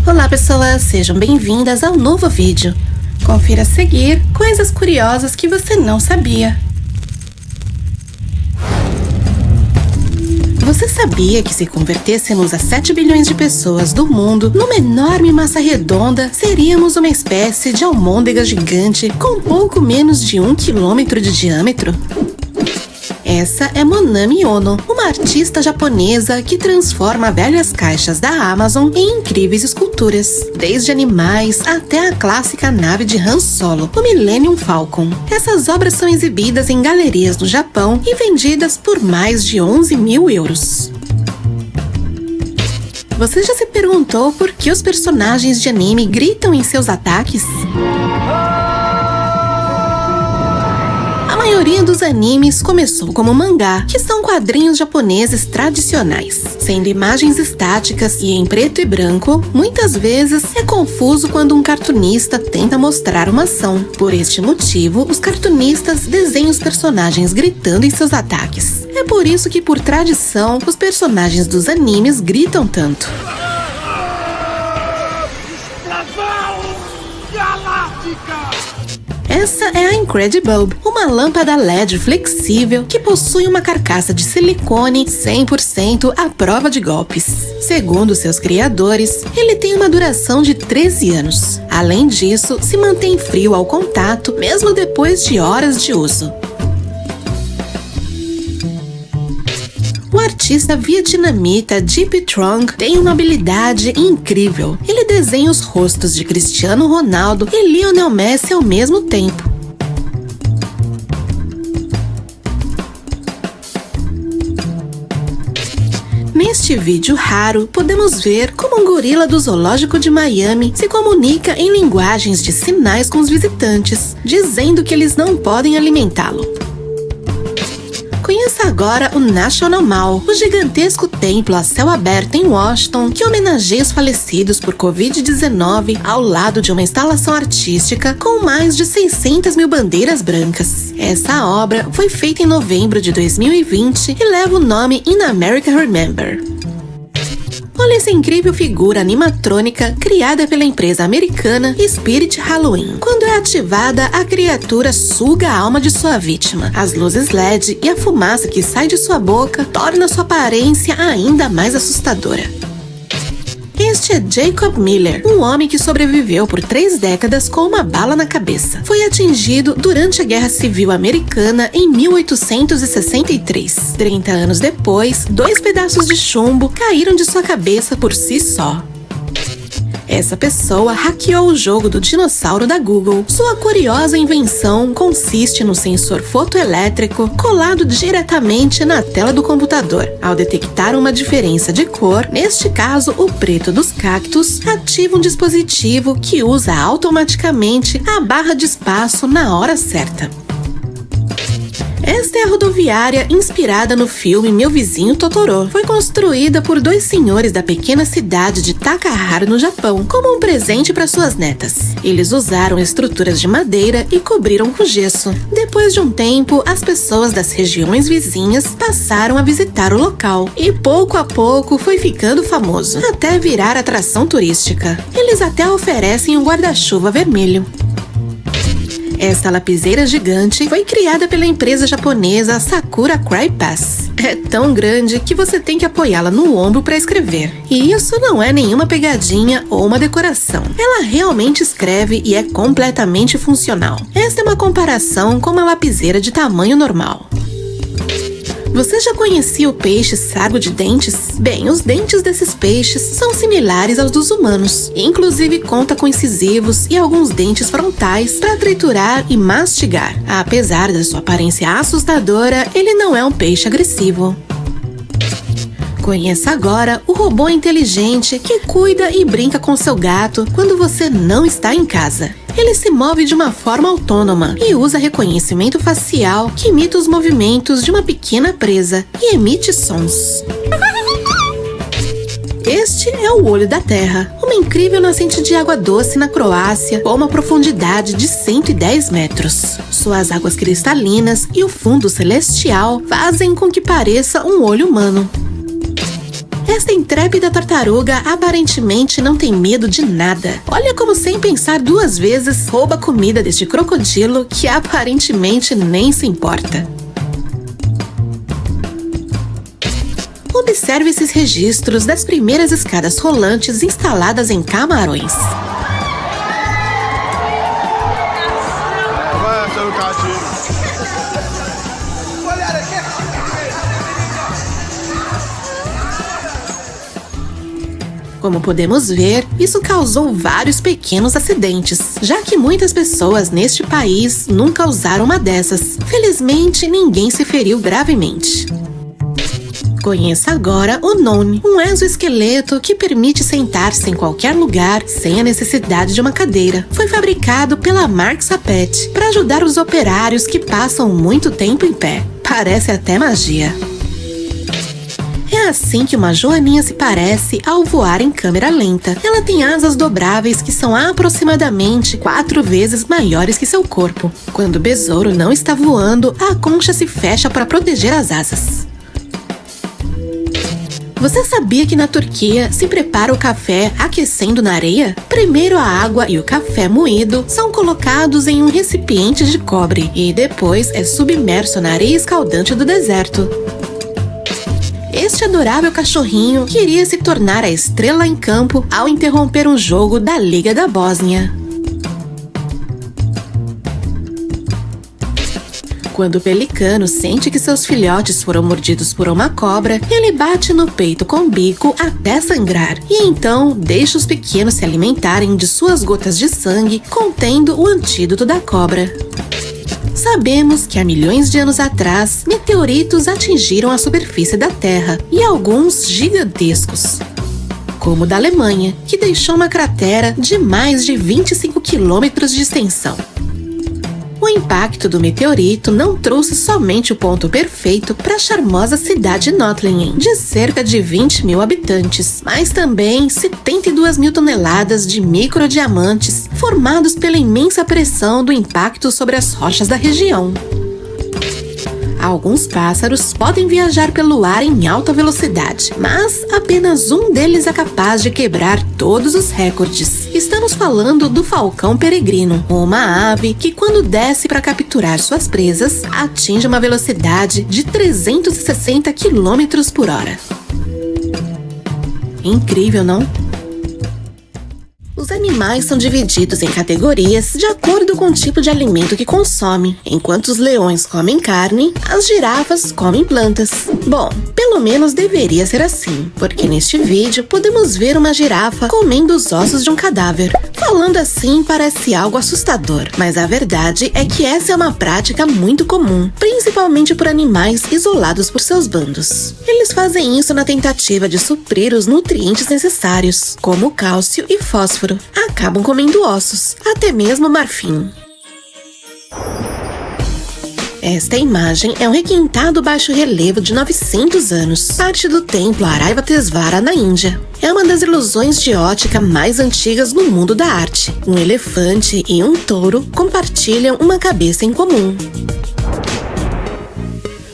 Olá pessoas, sejam bem-vindas ao novo vídeo. Confira a seguir coisas curiosas que você não sabia. Você sabia que se convertêssemos a 7 bilhões de pessoas do mundo numa enorme massa redonda, seríamos uma espécie de almôndega gigante com pouco menos de 1 quilômetro de diâmetro? Essa é Monami Ono, uma artista japonesa que transforma velhas caixas da Amazon em incríveis esculturas, desde animais até a clássica nave de Han Solo, o Millennium Falcon. Essas obras são exibidas em galerias no Japão e vendidas por mais de 11 mil euros. Você já se perguntou por que os personagens de anime gritam em seus ataques? A maioria dos animes começou como mangá, que são quadrinhos japoneses tradicionais. Sendo imagens estáticas e em preto e branco, muitas vezes é confuso quando um cartunista tenta mostrar uma ação. Por este motivo, os cartunistas desenham os personagens gritando em seus ataques. É por isso que, por tradição, os personagens dos animes gritam tanto. Essa é a Incredibulb, uma lâmpada LED flexível que possui uma carcaça de silicone 100% à prova de golpes. Segundo seus criadores, ele tem uma duração de 13 anos. Além disso, se mantém frio ao contato, mesmo depois de horas de uso. O artista vietnamita Deep Trong tem uma habilidade incrível. Ele desenha os rostos de Cristiano Ronaldo e Lionel Messi ao mesmo tempo. Neste vídeo raro, podemos ver como um gorila do zoológico de Miami se comunica em linguagens de sinais com os visitantes, dizendo que eles não podem alimentá-lo. Conheça agora o National Mall, o gigantesco templo a céu aberto em Washington que homenageia os falecidos por Covid-19 ao lado de uma instalação artística com mais de 600 mil bandeiras brancas. Essa obra foi feita em novembro de 2020 e leva o nome In America Remember. Olha essa incrível figura animatrônica criada pela empresa americana Spirit Halloween. Quando é ativada, a criatura suga a alma de sua vítima. As luzes LED e a fumaça que sai de sua boca tornam sua aparência ainda mais assustadora. Este é Jacob Miller, um homem que sobreviveu por 3 décadas com uma bala na cabeça. Foi atingido durante a Guerra Civil Americana em 1863. 30 anos depois, 2 pedaços de chumbo caíram de sua cabeça por si só. Essa pessoa hackeou o jogo do dinossauro da Google. Sua curiosa invenção consiste no sensor fotoelétrico colado diretamente na tela do computador. Ao detectar uma diferença de cor, neste caso o preto dos cactos, ativa um dispositivo que usa automaticamente a barra de espaço na hora certa. Esta é a rodoviária inspirada no filme Meu Vizinho Totoro. Foi construída por 2 senhores da pequena cidade de Takahara, no Japão, como um presente para suas netas. Eles usaram estruturas de madeira e cobriram com gesso. Depois de um tempo, as pessoas das regiões vizinhas passaram a visitar o local e pouco a pouco foi ficando famoso, até virar atração turística. Eles até oferecem um guarda-chuva vermelho. Esta lapiseira gigante foi criada pela empresa japonesa Sakura Cry Pass. É tão grande que você tem que apoiá-la no ombro para escrever. E isso não é nenhuma pegadinha ou uma decoração. Ela realmente escreve e é completamente funcional. Esta é uma comparação com uma lapiseira de tamanho normal. Você já conhecia o peixe sargo de dentes? Bem, os dentes desses peixes são similares aos dos humanos. Inclusive conta com incisivos e alguns dentes frontais para triturar e mastigar. Apesar da sua aparência assustadora, ele não é um peixe agressivo. Conheça agora o robô inteligente que cuida e brinca com seu gato quando você não está em casa. Ele se move de uma forma autônoma e usa reconhecimento facial que imita os movimentos de uma pequena presa e emite sons. Este é o Olho da Terra, uma incrível nascente de água doce na Croácia com uma profundidade de 110 metros. Suas águas cristalinas e o fundo celestial fazem com que pareça um olho humano. Esta intrépida tartaruga aparentemente não tem medo de nada. Olha como, sem pensar duas vezes, rouba a comida deste crocodilo que aparentemente nem se importa. Observe esses registros das primeiras escadas rolantes instaladas em Camarões. Como podemos ver, isso causou vários pequenos acidentes, já que muitas pessoas neste país nunca usaram uma dessas. Felizmente, ninguém se feriu gravemente. Conheça agora o None, um exoesqueleto que permite sentar-se em qualquer lugar sem a necessidade de uma cadeira. Foi fabricado pela Mark Sapet para ajudar os operários que passam muito tempo em pé. Parece até magia. É assim que uma joaninha se parece ao voar em câmera lenta. Ela tem asas dobráveis que são aproximadamente 4 vezes maiores que seu corpo. Quando o besouro não está voando, a concha se fecha para proteger as asas. Você sabia que na Turquia se prepara o café aquecendo na areia? Primeiro a água e o café moído são colocados em um recipiente de cobre e depois é submerso na areia escaldante do deserto. Este adorável cachorrinho queria se tornar a estrela em campo ao interromper um jogo da Liga da Bósnia. Quando o pelicano sente que seus filhotes foram mordidos por uma cobra, ele bate no peito com o bico até sangrar e então deixa os pequenos se alimentarem de suas gotas de sangue contendo o antídoto da cobra. Sabemos que há milhões de anos atrás, meteoritos atingiram a superfície da Terra e alguns gigantescos, como o da Alemanha, que deixou uma cratera de mais de 25 quilômetros de extensão. O impacto do meteorito não trouxe somente o ponto perfeito para a charmosa cidade de Nottingham, de cerca de 20 mil habitantes, mas também 72 mil toneladas de microdiamantes formados pela imensa pressão do impacto sobre as rochas da região. Alguns pássaros podem viajar pelo ar em alta velocidade, mas apenas um deles é capaz de quebrar todos os recordes. Estamos falando do falcão peregrino, uma ave que, quando desce para capturar suas presas, atinge uma velocidade de 360 km por hora. Incrível, não? Os animais são divididos em categorias de acordo com o tipo de alimento que consomem. Enquanto os leões comem carne, as girafas comem plantas. Bom, pelo menos deveria ser assim, porque neste vídeo podemos ver uma girafa comendo os ossos de um cadáver. Falando assim parece algo assustador, mas a verdade é que essa é uma prática muito comum, principalmente por animais isolados por seus bandos. Eles fazem isso na tentativa de suprir os nutrientes necessários, como cálcio e fósforo. Acabam comendo ossos, até mesmo marfim. Esta imagem é um requintado baixo relevo de 900 anos, parte do templo Aravatesvara na Índia. É uma das ilusões de ótica mais antigas no mundo da arte. Um elefante e um touro compartilham uma cabeça em comum.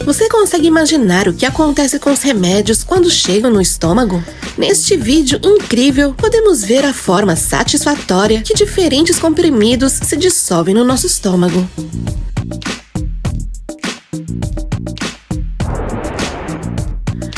Você consegue imaginar o que acontece com os remédios quando chegam no estômago? Neste vídeo incrível, podemos ver a forma satisfatória que diferentes comprimidos se dissolvem no nosso estômago.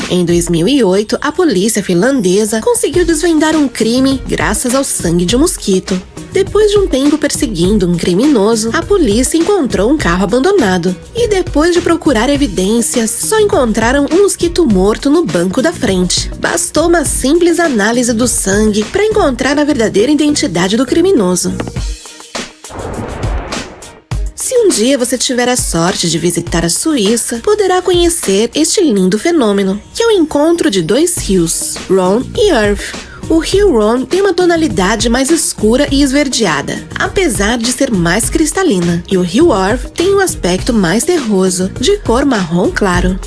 Em 2008, a polícia finlandesa conseguiu desvendar um crime graças ao sangue de um mosquito. Depois de um tempo perseguindo um criminoso, a polícia encontrou um carro abandonado. E depois de procurar evidências, só encontraram um mosquito morto no banco da frente. Bastou uma simples análise do sangue para encontrar a verdadeira identidade do criminoso. Se um dia você tiver a sorte de visitar a Suíça, poderá conhecer este lindo fenômeno, que é o encontro de dois rios, Rhône e Earth. O rio Rhône tem uma tonalidade mais escura e esverdeada, apesar de ser mais cristalina, e o rio Earth tem um aspecto mais terroso, de cor marrom claro.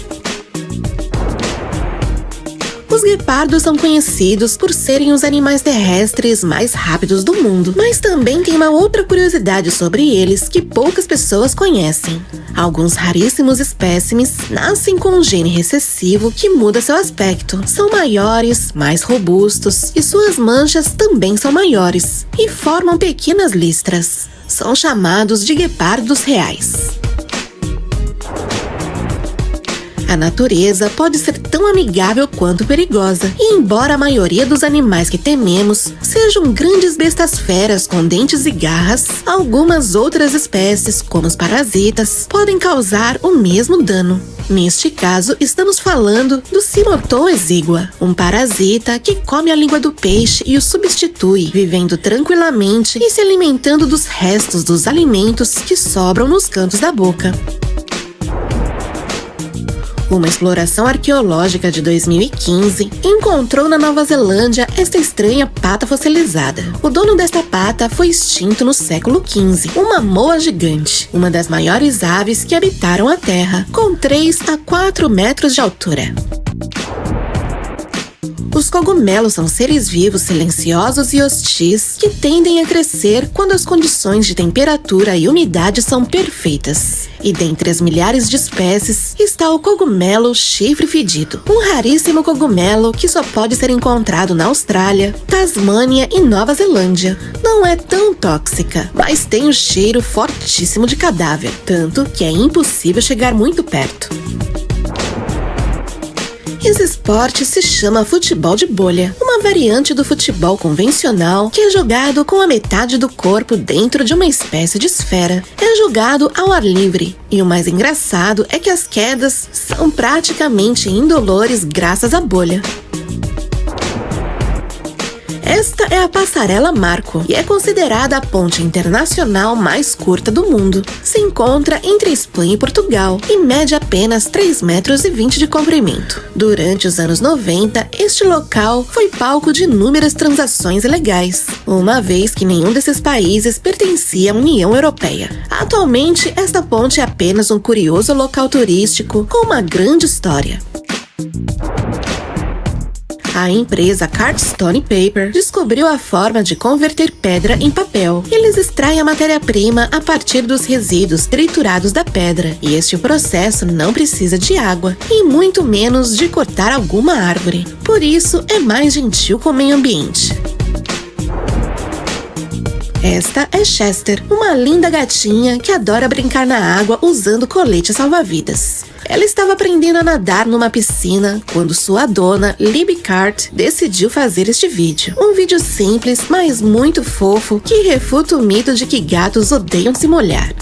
Os guepardos são conhecidos por serem os animais terrestres mais rápidos do mundo, mas também tem uma outra curiosidade sobre eles que poucas pessoas conhecem. Alguns raríssimos espécimes nascem com um gene recessivo que muda seu aspecto. São maiores, mais robustos e suas manchas também são maiores e formam pequenas listras. São chamados de guepardos reais. A natureza pode ser tão amigável quanto perigosa, e embora a maioria dos animais que tememos sejam grandes bestas feras com dentes e garras, algumas outras espécies, como os parasitas, podem causar o mesmo dano. Neste caso, estamos falando do Cymothoa exigua, um parasita que come a língua do peixe e o substitui, vivendo tranquilamente e se alimentando dos restos dos alimentos que sobram nos cantos da boca. Uma exploração arqueológica de 2015 encontrou na Nova Zelândia esta estranha pata fossilizada. O dono desta pata foi extinto no século XV, uma moa gigante, uma das maiores aves que habitaram a Terra, com 3 a 4 metros de altura. Os cogumelos são seres vivos silenciosos e hostis que tendem a crescer quando as condições de temperatura e umidade são perfeitas. E dentre as milhares de espécies está o cogumelo chifre fedido, um raríssimo cogumelo que só pode ser encontrado na Austrália, Tasmânia e Nova Zelândia. Não é tão tóxica, mas tem um cheiro fortíssimo de cadáver, tanto que é impossível chegar muito perto. Esse esporte se chama futebol de bolha, uma variante do futebol convencional que é jogado com a metade do corpo dentro de uma espécie de esfera. É jogado ao ar livre, e o mais engraçado é que as quedas são praticamente indolores graças à bolha. Esta é a Passarela Marco e é considerada a ponte internacional mais curta do mundo. Se encontra entre Espanha e Portugal e mede apenas 3,20 metros de comprimento. Durante os anos 90, este local foi palco de inúmeras transações ilegais, uma vez que nenhum desses países pertencia à União Europeia. Atualmente, esta ponte é apenas um curioso local turístico com uma grande história. A empresa Cardstone Paper descobriu a forma de converter pedra em papel. Eles extraem a matéria-prima a partir dos resíduos triturados da pedra, e este processo não precisa de água e muito menos de cortar alguma árvore. Por isso, é mais gentil com o meio ambiente. Esta é Chester, uma linda gatinha que adora brincar na água usando colete salva-vidas. Ela estava aprendendo a nadar numa piscina quando sua dona, Libby Cart, decidiu fazer este vídeo. Um vídeo simples, mas muito fofo, que refuta o mito de que gatos odeiam se molhar.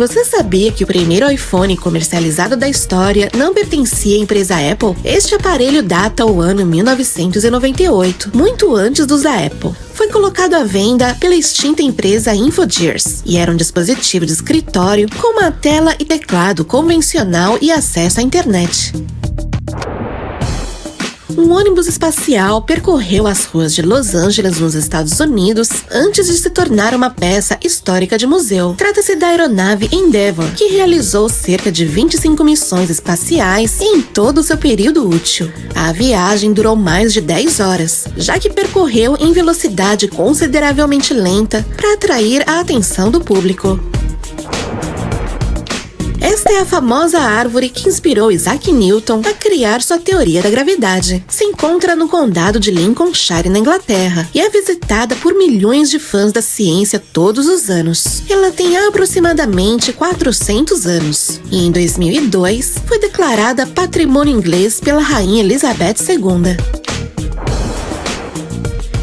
Você sabia que o primeiro iPhone comercializado da história não pertencia à empresa Apple? Este aparelho data ao ano 1998, muito antes dos da Apple. Foi colocado à venda pela extinta empresa InfoGears e era um dispositivo de escritório com uma tela e teclado convencional e acesso à internet. Um ônibus espacial percorreu as ruas de Los Angeles, nos Estados Unidos, antes de se tornar uma peça histórica de museu. Trata-se da aeronave Endeavour, que realizou cerca de 25 missões espaciais em todo o seu período útil. A viagem durou mais de 10 horas, já que percorreu em velocidade consideravelmente lenta para atrair a atenção do público. Esta é a famosa árvore que inspirou Isaac Newton a criar sua teoria da gravidade. Se encontra no condado de Lincolnshire, na Inglaterra, e é visitada por milhões de fãs da ciência todos os anos. Ela tem aproximadamente 400 anos, e em 2002 foi declarada patrimônio inglês pela Rainha Elizabeth II.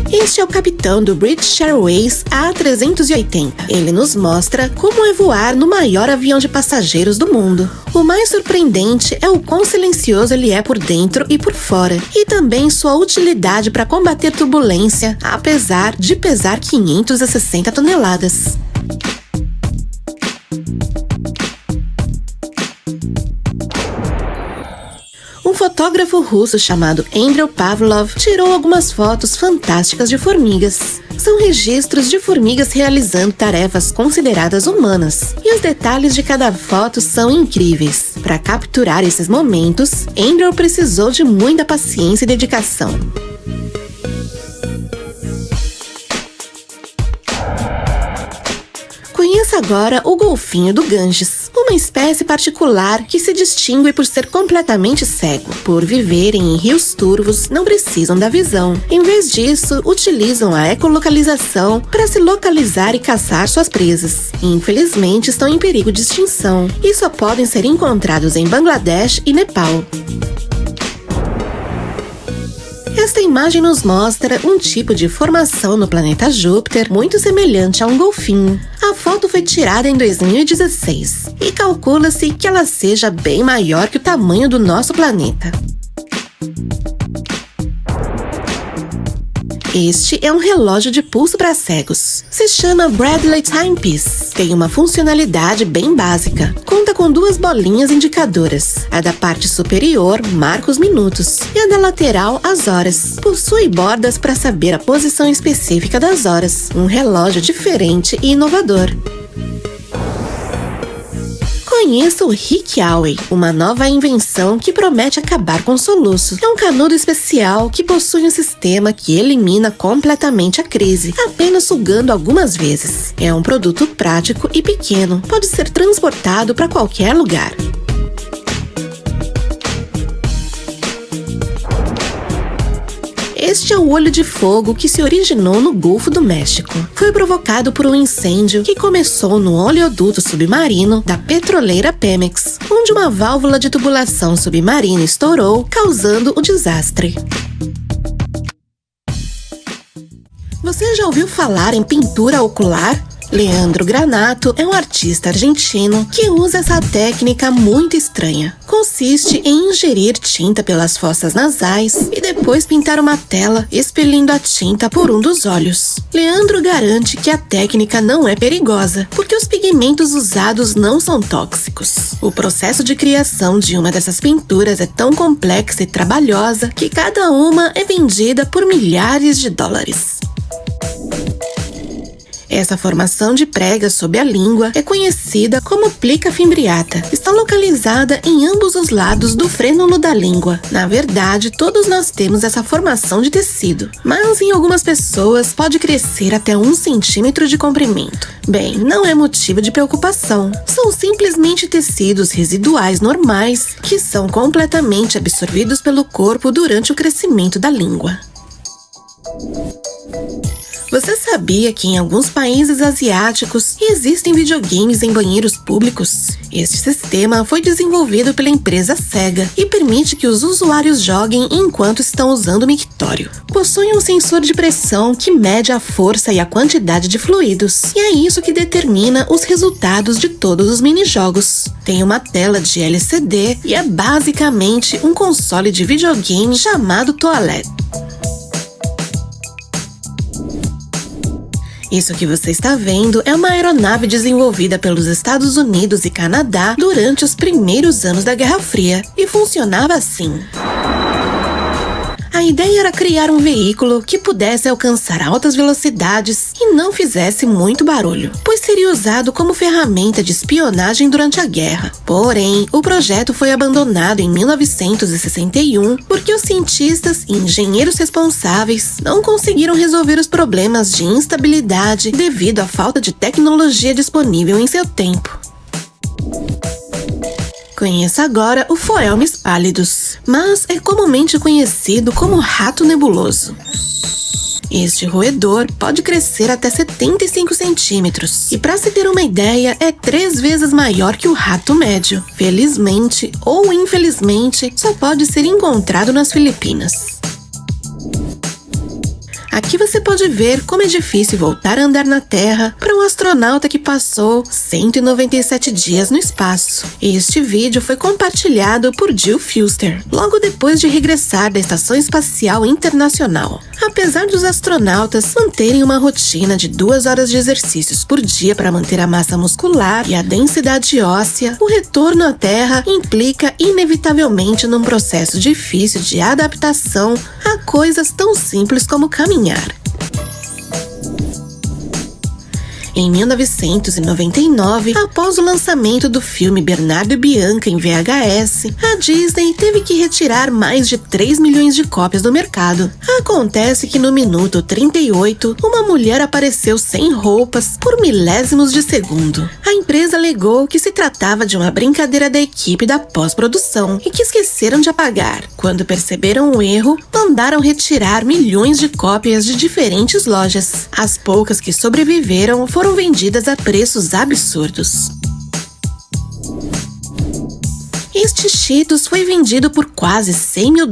Este é o capitão do British Airways A380. Ele nos mostra como é voar no maior avião de passageiros do mundo. O mais surpreendente é o quão silencioso ele é por dentro e por fora, e também sua utilidade para combater turbulência, apesar de pesar 560 toneladas. O fotógrafo russo chamado Andrei Pavlov tirou algumas fotos fantásticas de formigas. São registros de formigas realizando tarefas consideradas humanas, e os detalhes de cada foto são incríveis. Para capturar esses momentos, Andrei precisou de muita paciência e dedicação. Conheça agora o golfinho do Ganges, uma espécie particular que se distingue por ser completamente cego. Por viverem em rios turvos, não precisam da visão. Em vez disso, utilizam a ecolocalização para se localizar e caçar suas presas. Infelizmente, estão em perigo de extinção e só podem ser encontrados em Bangladesh e Nepal. Esta imagem nos mostra um tipo de formação no planeta Júpiter muito semelhante a um golfinho. A foto foi tirada em 2016 e calcula-se que ela seja bem maior que o tamanho do nosso planeta. Este é um relógio de pulso para cegos. Se chama Bradley Timepiece. Tem uma funcionalidade bem básica. Conta com duas bolinhas indicadoras. A da parte superior marca os minutos e a da lateral as horas. Possui bordas para saber a posição específica das horas. Um relógio diferente e inovador. Conheça o Hikiawe, uma nova invenção que promete acabar com o soluço. É um canudo especial que possui um sistema que elimina completamente a crise, apenas sugando algumas vezes. É um produto prático e pequeno, pode ser transportado para qualquer lugar. Este é o olho de fogo que se originou no Golfo do México. Foi provocado por um incêndio que começou no oleoduto submarino da petroleira Pemex, onde uma válvula de tubulação submarina estourou, causando o desastre. Você já ouviu falar em pintura ocular? Leandro Granato é um artista argentino que usa essa técnica muito estranha. Consiste em ingerir tinta pelas fossas nasais e depois pintar uma tela expelindo a tinta por um dos olhos. Leandro garante que a técnica não é perigosa, porque os pigmentos usados não são tóxicos. O processo de criação de uma dessas pinturas é tão complexa e trabalhosa que cada uma é vendida por milhares de dólares. Essa formação de pregas sob a língua é conhecida como plica fimbriata. Está localizada em ambos os lados do frênulo da língua. Na verdade, todos nós temos essa formação de tecido, mas em algumas pessoas pode crescer até 1 centímetro de comprimento. Bem, não é motivo de preocupação. São simplesmente tecidos residuais normais que são completamente absorvidos pelo corpo durante o crescimento da língua. Você sabia que em alguns países asiáticos existem videogames em banheiros públicos? Este sistema foi desenvolvido pela empresa Sega e permite que os usuários joguem enquanto estão usando o mictório. Possui um sensor de pressão que mede a força e a quantidade de fluidos, e é isso que determina os resultados de todos os minijogos. Tem uma tela de LCD e é basicamente um console de videogame chamado Toilet. Isso que você está vendo é uma aeronave desenvolvida pelos Estados Unidos e Canadá durante os primeiros anos da Guerra Fria e funcionava assim. A ideia era criar um veículo que pudesse alcançar altas velocidades e não fizesse muito barulho, pois seria usado como ferramenta de espionagem durante a guerra. Porém, o projeto foi abandonado em 1961 porque os cientistas e engenheiros responsáveis não conseguiram resolver os problemas de instabilidade devido à falta de tecnologia disponível em seu tempo. Conheça agora o Foelmes pálidos, mas é comumente conhecido como rato nebuloso. Este roedor pode crescer até 75 centímetros e, para se ter uma ideia, é 3 vezes maior que o rato médio. Felizmente ou infelizmente, só pode ser encontrado nas Filipinas. Aqui você pode ver como é difícil voltar a andar na Terra para um astronauta que passou 197 dias no espaço. Este vídeo foi compartilhado por Jill Fuster, logo depois de regressar da Estação Espacial Internacional. Apesar dos astronautas manterem uma rotina de 2 horas de exercícios por dia para manter a massa muscular e a densidade óssea, o retorno à Terra implica inevitavelmente num processo difícil de adaptação a coisas tão simples como caminhar. Em 1999, após o lançamento do filme Bernardo e Bianca em VHS, a Disney teve que retirar mais de 3 milhões de cópias do mercado. Acontece que no minuto 38, uma mulher apareceu sem roupas por milésimos de segundo. A empresa alegou que se tratava de uma brincadeira da equipe da pós-produção e que esqueceram de apagar. Quando perceberam o erro, mandaram retirar milhões de cópias de diferentes lojas. As poucas que sobreviveram foram vendidas a preços absurdos. Este Cheetos foi vendido por quase $100 mil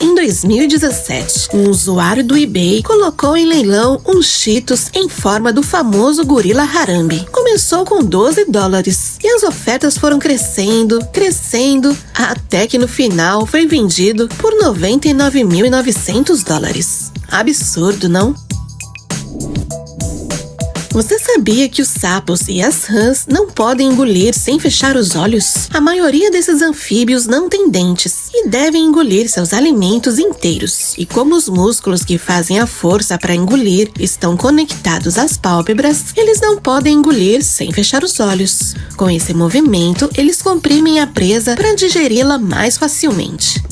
em 2017. Um usuário do eBay colocou em leilão um Cheetos em forma do famoso gorila Harambe. Começou com $12 e as ofertas foram crescendo, até que no final foi vendido por $99.900. Absurdo, não? Você sabia que os sapos e as rãs não podem engolir sem fechar os olhos? A maioria desses anfíbios não tem dentes e devem engolir seus alimentos inteiros. E como os músculos que fazem a força para engolir estão conectados às pálpebras, eles não podem engolir sem fechar os olhos. Com esse movimento, eles comprimem a presa para digeri-la mais facilmente.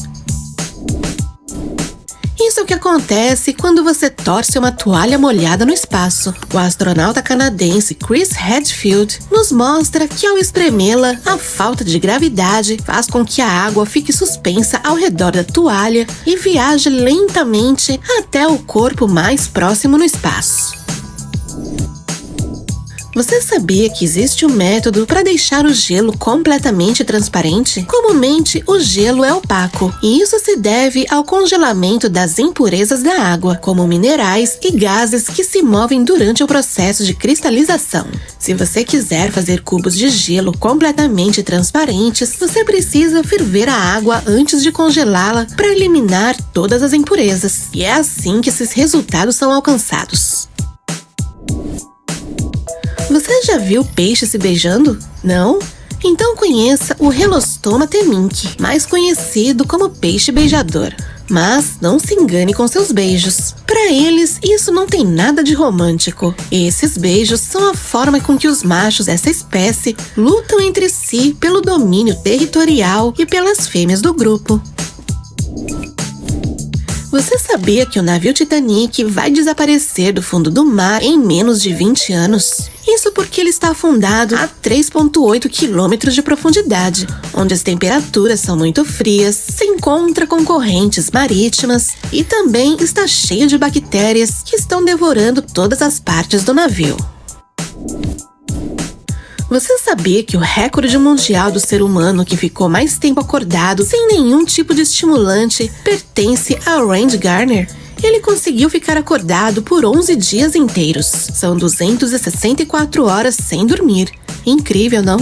Isso é o que acontece quando você torce uma toalha molhada no espaço. O astronauta canadense Chris Hadfield nos mostra que ao espremê-la, a falta de gravidade faz com que a água fique suspensa ao redor da toalha e viaje lentamente até o corpo mais próximo no espaço. Você sabia que existe um método para deixar o gelo completamente transparente? Comumente, o gelo é opaco, e isso se deve ao congelamento das impurezas da água, como minerais e gases que se movem durante o processo de cristalização. Se você quiser fazer cubos de gelo completamente transparentes, você precisa ferver a água antes de congelá-la para eliminar todas as impurezas, e é assim que esses resultados são alcançados. Você já viu peixe se beijando? Não? Então conheça o Helostoma temminck, mais conhecido como peixe beijador. Mas não se engane com seus beijos. Para eles, isso não tem nada de romântico. Esses beijos são a forma com que os machos dessa espécie lutam entre si pelo domínio territorial e pelas fêmeas do grupo. Você sabia que o navio Titanic vai desaparecer do fundo do mar em menos de 20 anos? Isso porque ele está afundado a 3,8 quilômetros de profundidade, onde as temperaturas são muito frias, se encontra com correntes marítimas e também está cheio de bactérias que estão devorando todas as partes do navio. Você sabia que o recorde mundial do ser humano que ficou mais tempo acordado sem nenhum tipo de estimulante pertence a Randy Garner? Ele conseguiu ficar acordado por 11 dias inteiros. São 264 horas sem dormir. Incrível, não?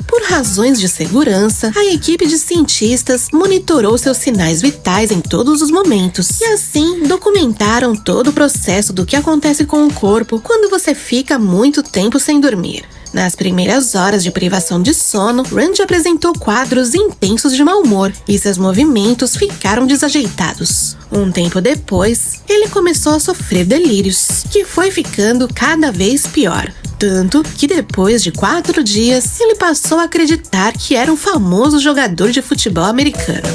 Por razões de segurança, a equipe de cientistas monitorou seus sinais vitais em todos os momentos e assim documentaram todo o processo do que acontece com o corpo quando você fica muito tempo sem dormir. Nas primeiras horas de privação de sono, Randy apresentou quadros intensos de mau humor e seus movimentos ficaram desajeitados. Um tempo depois, ele começou a sofrer delírios, que foi ficando cada vez pior. Tanto que depois de 4 dias, ele passou a acreditar que era um famoso jogador de futebol americano.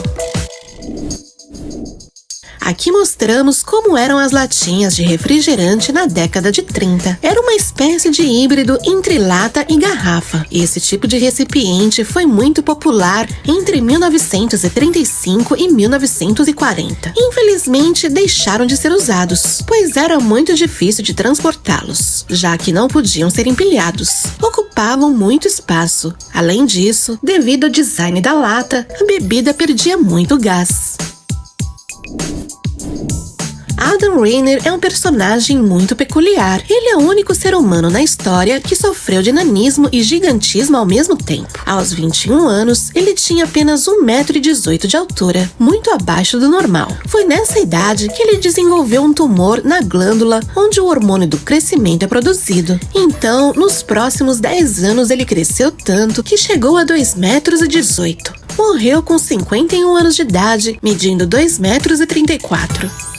Aqui mostramos como eram as latinhas de refrigerante na década de 30. Era uma espécie de híbrido entre lata e garrafa. Esse tipo de recipiente foi muito popular entre 1935 e 1940. Infelizmente, deixaram de ser usados, pois era muito difícil de transportá-los, já que não podiam ser empilhados. Ocupavam muito espaço. Além disso, devido ao design da lata, a bebida perdia muito gás. Adam Rayner é um personagem muito peculiar. Ele é o único ser humano na história que sofreu de nanismo e gigantismo ao mesmo tempo. Aos 21 anos, ele tinha apenas 1,18 m de altura, muito abaixo do normal. Foi nessa idade que ele desenvolveu um tumor na glândula onde o hormônio do crescimento é produzido. Então, nos próximos 10 anos ele cresceu tanto que chegou a 2,18 m. Morreu com 51 anos de idade, medindo 2,34 m.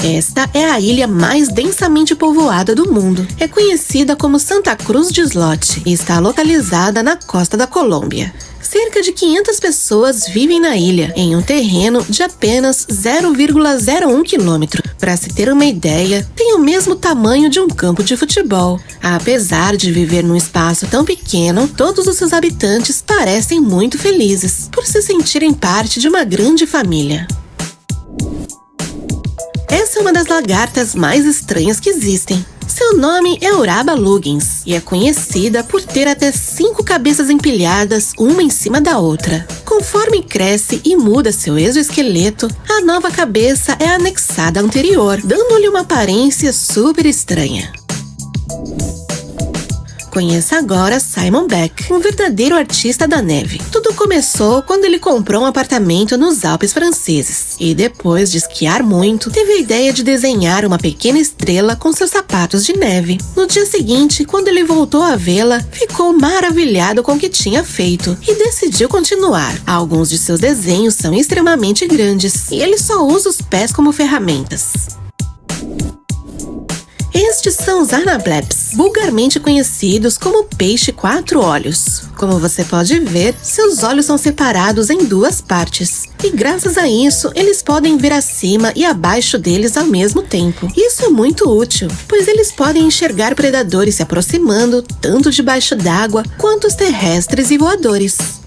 Esta é a ilha mais densamente povoada do mundo. É conhecida como Santa Cruz de Islote e está localizada na costa da Colômbia. Cerca de 500 pessoas vivem na ilha, em um terreno de apenas 0,01 km. Para se ter uma ideia, tem o mesmo tamanho de um campo de futebol. Apesar de viver num espaço tão pequeno, todos os seus habitantes parecem muito felizes, por se sentirem parte de uma grande família. Essa é uma das lagartas mais estranhas que existem. Seu nome é Uraba lugens e é conhecida por ter até 5 cabeças empilhadas, uma em cima da outra. Conforme cresce e muda seu exoesqueleto, a nova cabeça é anexada à anterior, dando-lhe uma aparência super estranha. Conheça agora Simon Beck, um verdadeiro artista da neve. Tudo começou quando ele comprou um apartamento nos Alpes franceses e depois de esquiar muito, teve a ideia de desenhar uma pequena estrela com seus sapatos de neve. No dia seguinte, quando ele voltou a vê-la, ficou maravilhado com o que tinha feito e decidiu continuar. Alguns de seus desenhos são extremamente grandes e ele só usa os pés como ferramentas. Estes são os anablebs, vulgarmente conhecidos como peixe 4 olhos. Como você pode ver, seus olhos são separados em 2 partes. E graças a isso, eles podem ver acima e abaixo deles ao mesmo tempo. Isso é muito útil, pois eles podem enxergar predadores se aproximando, tanto debaixo d'água quanto os terrestres e voadores.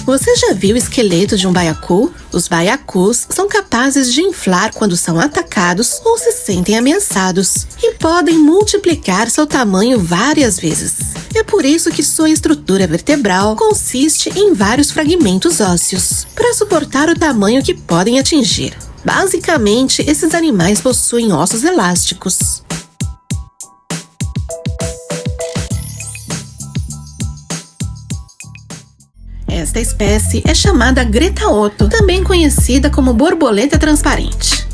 Você já viu o esqueleto de um baiacu? Os baiacus são capazes de inflar quando são atacados ou se sentem ameaçados e podem multiplicar seu tamanho várias vezes. É por isso que sua estrutura vertebral consiste em vários fragmentos ósseos, para suportar o tamanho que podem atingir. Basicamente, esses animais possuem ossos elásticos. Esta espécie é chamada Greta Otto, também conhecida como borboleta transparente.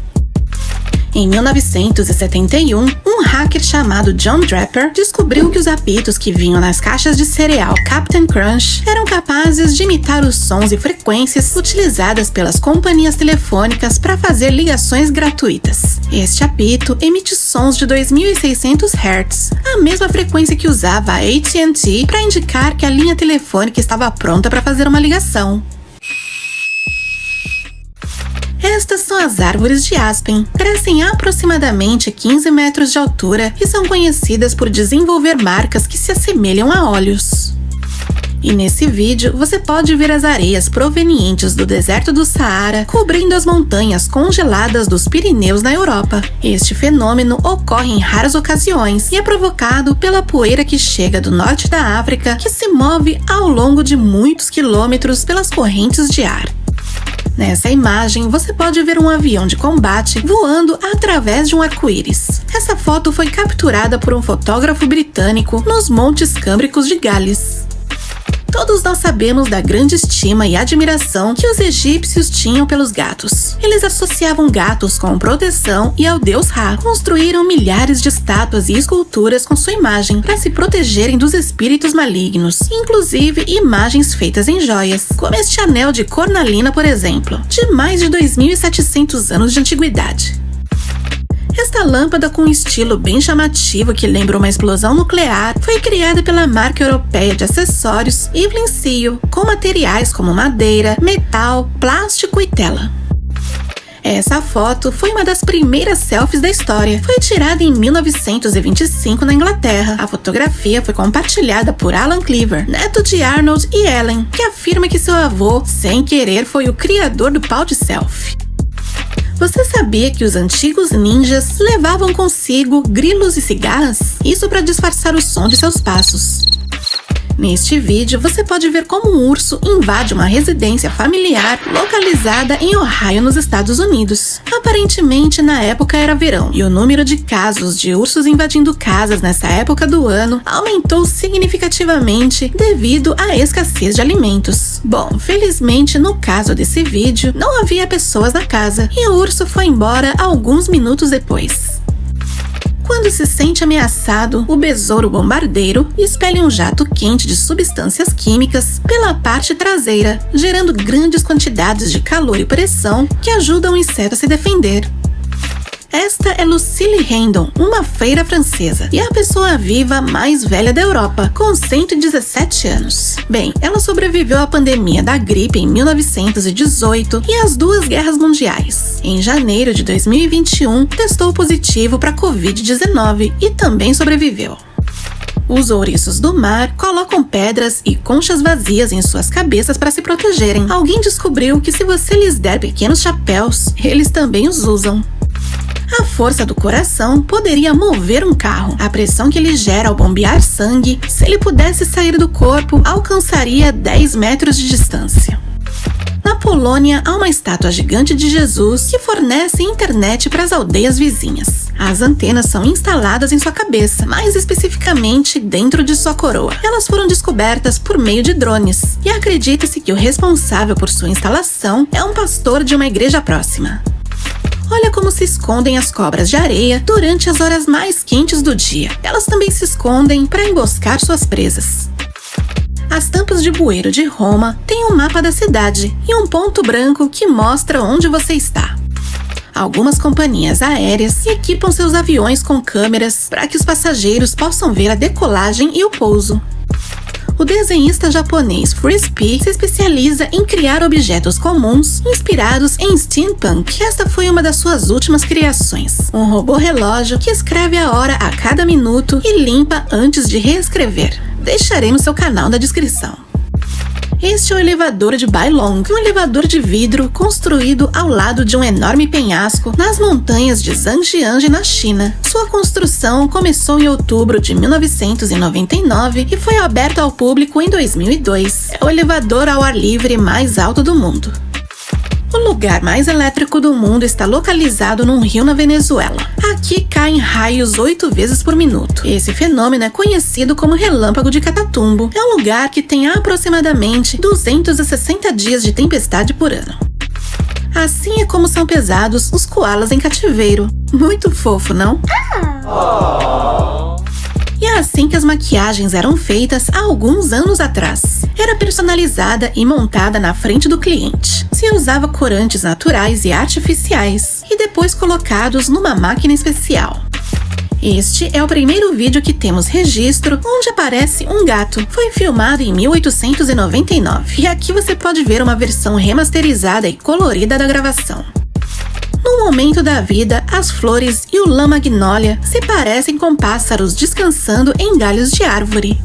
Em 1971, um hacker chamado John Draper descobriu que os apitos que vinham nas caixas de cereal Captain Crunch eram capazes de imitar os sons e frequências utilizadas pelas companhias telefônicas para fazer ligações gratuitas. Este apito emite sons de 2.600 Hz, a mesma frequência que usava a AT&T para indicar que a linha telefônica estava pronta para fazer uma ligação. Estas são as árvores de aspen. Crescem aproximadamente 15 metros de altura e são conhecidas por desenvolver marcas que se assemelham a olhos. E nesse vídeo você pode ver as areias provenientes do deserto do Saara cobrindo as montanhas congeladas dos Pirineus na Europa. Este fenômeno ocorre em raras ocasiões e é provocado pela poeira que chega do norte da África, que se move ao longo de muitos quilômetros pelas correntes de ar. Nessa imagem, você pode ver um avião de combate voando através de um arco-íris. Essa foto foi capturada por um fotógrafo britânico nos Montes Câmbricos de Gales. Todos nós sabemos da grande estima e admiração que os egípcios tinham pelos gatos. Eles associavam gatos com proteção e ao deus Ra. Construíram milhares de estátuas e esculturas com sua imagem para se protegerem dos espíritos malignos, inclusive imagens feitas em joias, como este anel de cornalina, por exemplo, de mais de 2.700 anos de antiguidade. Esta lâmpada com um estilo bem chamativo que lembra uma explosão nuclear foi criada pela marca europeia de acessórios Evelyn Seal, com materiais como madeira, metal, plástico e tela. Essa foto foi uma das primeiras selfies da história. Foi tirada em 1925 na Inglaterra. A fotografia foi compartilhada por Alan Cleaver, neto de Arnold e Ellen, que afirma que seu avô, sem querer, foi o criador do pau de selfie. Você sabia que os antigos ninjas levavam consigo grilos e cigarras? Isso para disfarçar o som de seus passos. Neste vídeo, você pode ver como um urso invade uma residência familiar localizada em Ohio, nos Estados Unidos. Aparentemente, na época era verão, e o número de casos de ursos invadindo casas nessa época do ano aumentou significativamente devido à escassez de alimentos. Bom, felizmente, no caso desse vídeo, não havia pessoas na casa, e o urso foi embora alguns minutos depois. Quando se sente ameaçado, o besouro bombardeiro expele um jato quente de substâncias químicas pela parte traseira, gerando grandes quantidades de calor e pressão que ajudam o inseto a se defender. Esta é Lucille Hendon, uma freira francesa, e a pessoa viva mais velha da Europa, com 117 anos. Bem, ela sobreviveu à pandemia da gripe em 1918 e às 2 guerras mundiais. Em janeiro de 2021, testou positivo para Covid-19 e também sobreviveu. Os ouriços do mar colocam pedras e conchas vazias em suas cabeças para se protegerem. Alguém descobriu que se você lhes der pequenos chapéus, eles também os usam. A força do coração poderia mover um carro. A pressão que ele gera ao bombear sangue, se ele pudesse sair do corpo, alcançaria 10 metros de distância. Na Polônia, há uma estátua gigante de Jesus que fornece internet para as aldeias vizinhas. As antenas são instaladas em sua cabeça, mais especificamente dentro de sua coroa. Elas foram descobertas por meio de drones, e acredita-se que o responsável por sua instalação é um pastor de uma igreja próxima. Olha como se escondem as cobras de areia durante as horas mais quentes do dia. Elas também se escondem para emboscar suas presas. As tampas de bueiro de Roma têm um mapa da cidade e um ponto branco que mostra onde você está. Algumas companhias aéreas equipam seus aviões com câmeras para que os passageiros possam ver a decolagem e o pouso. O desenhista japonês Frisbee se especializa em criar objetos comuns inspirados em steampunk. Esta foi uma das suas últimas criações. Um robô relógio que escreve a hora a cada minuto e limpa antes de reescrever. Deixaremos seu canal na descrição. Este é o elevador de Bailong, um elevador de vidro construído ao lado de um enorme penhasco nas montanhas de Zhangjiang, na China. Sua construção começou em outubro de 1999 e foi aberto ao público em 2002. É o elevador ao ar livre mais alto do mundo. O lugar mais elétrico do mundo está localizado num rio na Venezuela. Aqui caem raios 8 vezes por minuto. Esse fenômeno é conhecido como relâmpago de Catatumbo. É um lugar que tem aproximadamente 260 dias de tempestade por ano. Assim é como são pesados os koalas em cativeiro. Muito fofo, não? E é assim que as maquiagens eram feitas há alguns anos atrás. Era personalizada e montada na frente do cliente. Se usava corantes naturais e artificiais, e depois colocados numa máquina especial. Este é o primeiro vídeo que temos registro onde aparece um gato. Foi filmado em 1899, e aqui você pode ver uma versão remasterizada e colorida da gravação. No momento da vida, as flores e o lã magnólia se parecem com pássaros descansando em galhos de árvore.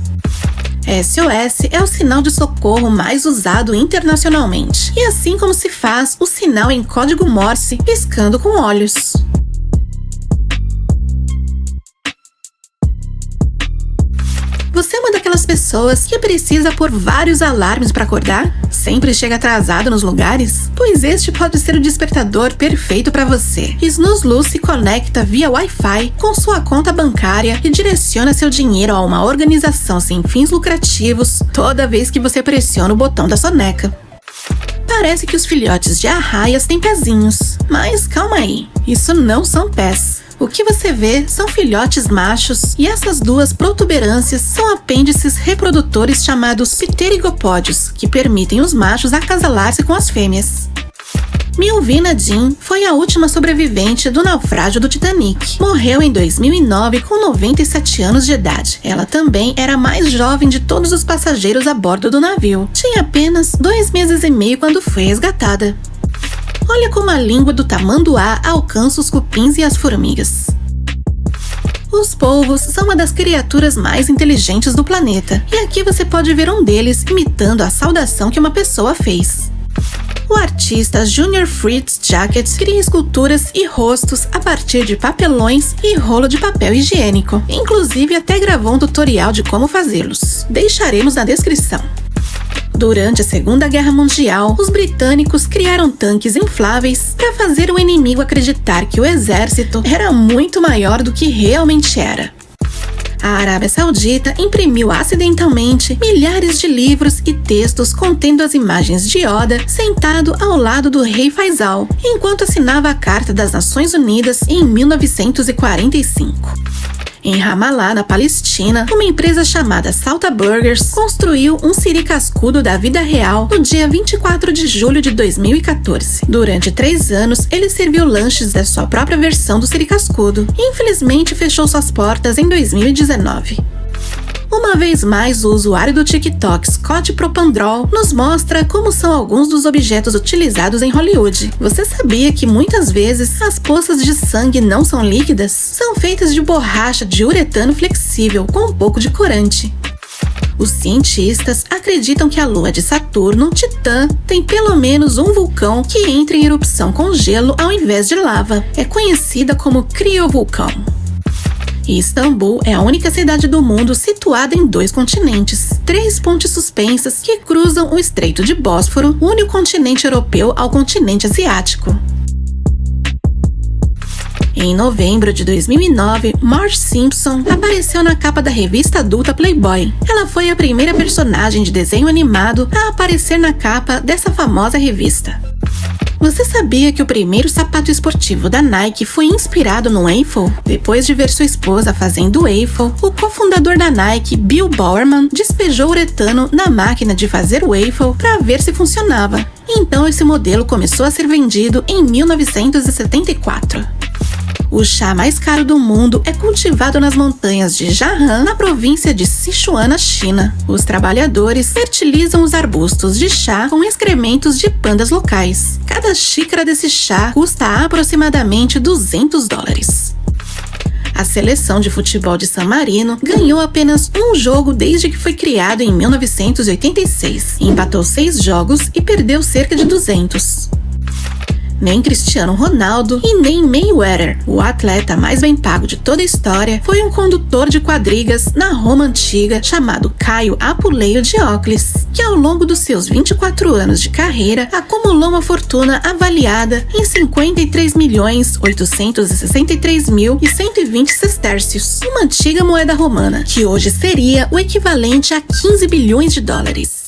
SOS é o sinal de socorro mais usado internacionalmente, e assim como se faz o sinal em código Morse piscando com olhos. Você é uma daquelas pessoas que precisa pôr vários alarmes para acordar? Sempre chega atrasado nos lugares? Pois este pode ser o despertador perfeito para você. Snooze Lu se conecta via Wi-Fi com sua conta bancária e direciona seu dinheiro a uma organização sem fins lucrativos toda vez que você pressiona o botão da soneca. Parece que os filhotes de arraias têm pezinhos, mas calma aí, isso não são pés. O que você vê são filhotes machos, e essas duas protuberâncias são apêndices reprodutores chamados pterigopódios, que permitem os machos acasalar-se com as fêmeas. Milvina Dean foi a última sobrevivente do naufrágio do Titanic. Morreu em 2009 com 97 anos de idade. Ela também era a mais jovem de todos os passageiros a bordo do navio. Tinha apenas 2 meses e meio quando foi resgatada. Olha como a língua do tamanduá alcança os cupins e as formigas. Os polvos são uma das criaturas mais inteligentes do planeta, e aqui você pode ver um deles imitando a saudação que uma pessoa fez. O artista Junior Fritz Jacket cria esculturas e rostos a partir de papelões e rolo de papel higiênico. Inclusive, até gravou um tutorial de como fazê-los. Deixaremos na descrição. Durante a Segunda Guerra Mundial, os britânicos criaram tanques infláveis para fazer o inimigo acreditar que o exército era muito maior do que realmente era. A Arábia Saudita imprimiu acidentalmente milhares de livros e textos contendo as imagens de Yoda sentado ao lado do rei Faisal, enquanto assinava a Carta das Nações Unidas em 1945. Em Ramallah, na Palestina, uma empresa chamada Salta Burgers construiu um siri cascudo da vida real no dia 24 de julho de 2014. Durante 3 anos, ele serviu lanches da sua própria versão do siri cascudo e infelizmente fechou suas portas em 2019. Uma vez mais, o usuário do TikTok Scott Propandrol nos mostra como são alguns dos objetos utilizados em Hollywood. Você sabia que muitas vezes as poças de sangue não são líquidas? São feitas de borracha de uretano flexível com um pouco de corante. Os cientistas acreditam que a lua de Saturno, Titã, tem pelo menos um vulcão que entra em erupção com gelo ao invés de lava. É conhecida como criovulcão. E Istambul é a única cidade do mundo situada em 2 continentes. 3 pontes suspensas que cruzam o Estreito de Bósforo une o continente europeu ao continente asiático. Em novembro de 2009, Marge Simpson apareceu na capa da revista adulta Playboy. Ela foi a primeira personagem de desenho animado a aparecer na capa dessa famosa revista. Você sabia que o primeiro sapato esportivo da Nike foi inspirado no Eiffel? Depois de ver sua esposa fazendo o Eiffel, o cofundador da Nike, Bill Bowerman, despejou uretano na máquina de fazer o Eiffel para ver se funcionava. Então esse modelo começou a ser vendido em 1974. O chá mais caro do mundo é cultivado nas montanhas de Jianghan, na província de Sichuan, na China. Os trabalhadores fertilizam os arbustos de chá com excrementos de pandas locais. Cada xícara desse chá custa aproximadamente $200. A seleção de futebol de San Marino ganhou apenas um jogo desde que foi criado em 1986. Empatou 6 jogos e perdeu cerca de 200. Nem Cristiano Ronaldo e nem Mayweather, o atleta mais bem pago de toda a história, foi um condutor de quadrigas na Roma antiga chamado Caio Apuleio Diocles, que ao longo dos seus 24 anos de carreira acumulou uma fortuna avaliada em 53.863.120 sestércios, uma antiga moeda romana, que hoje seria o equivalente a 15 bilhões de dólares.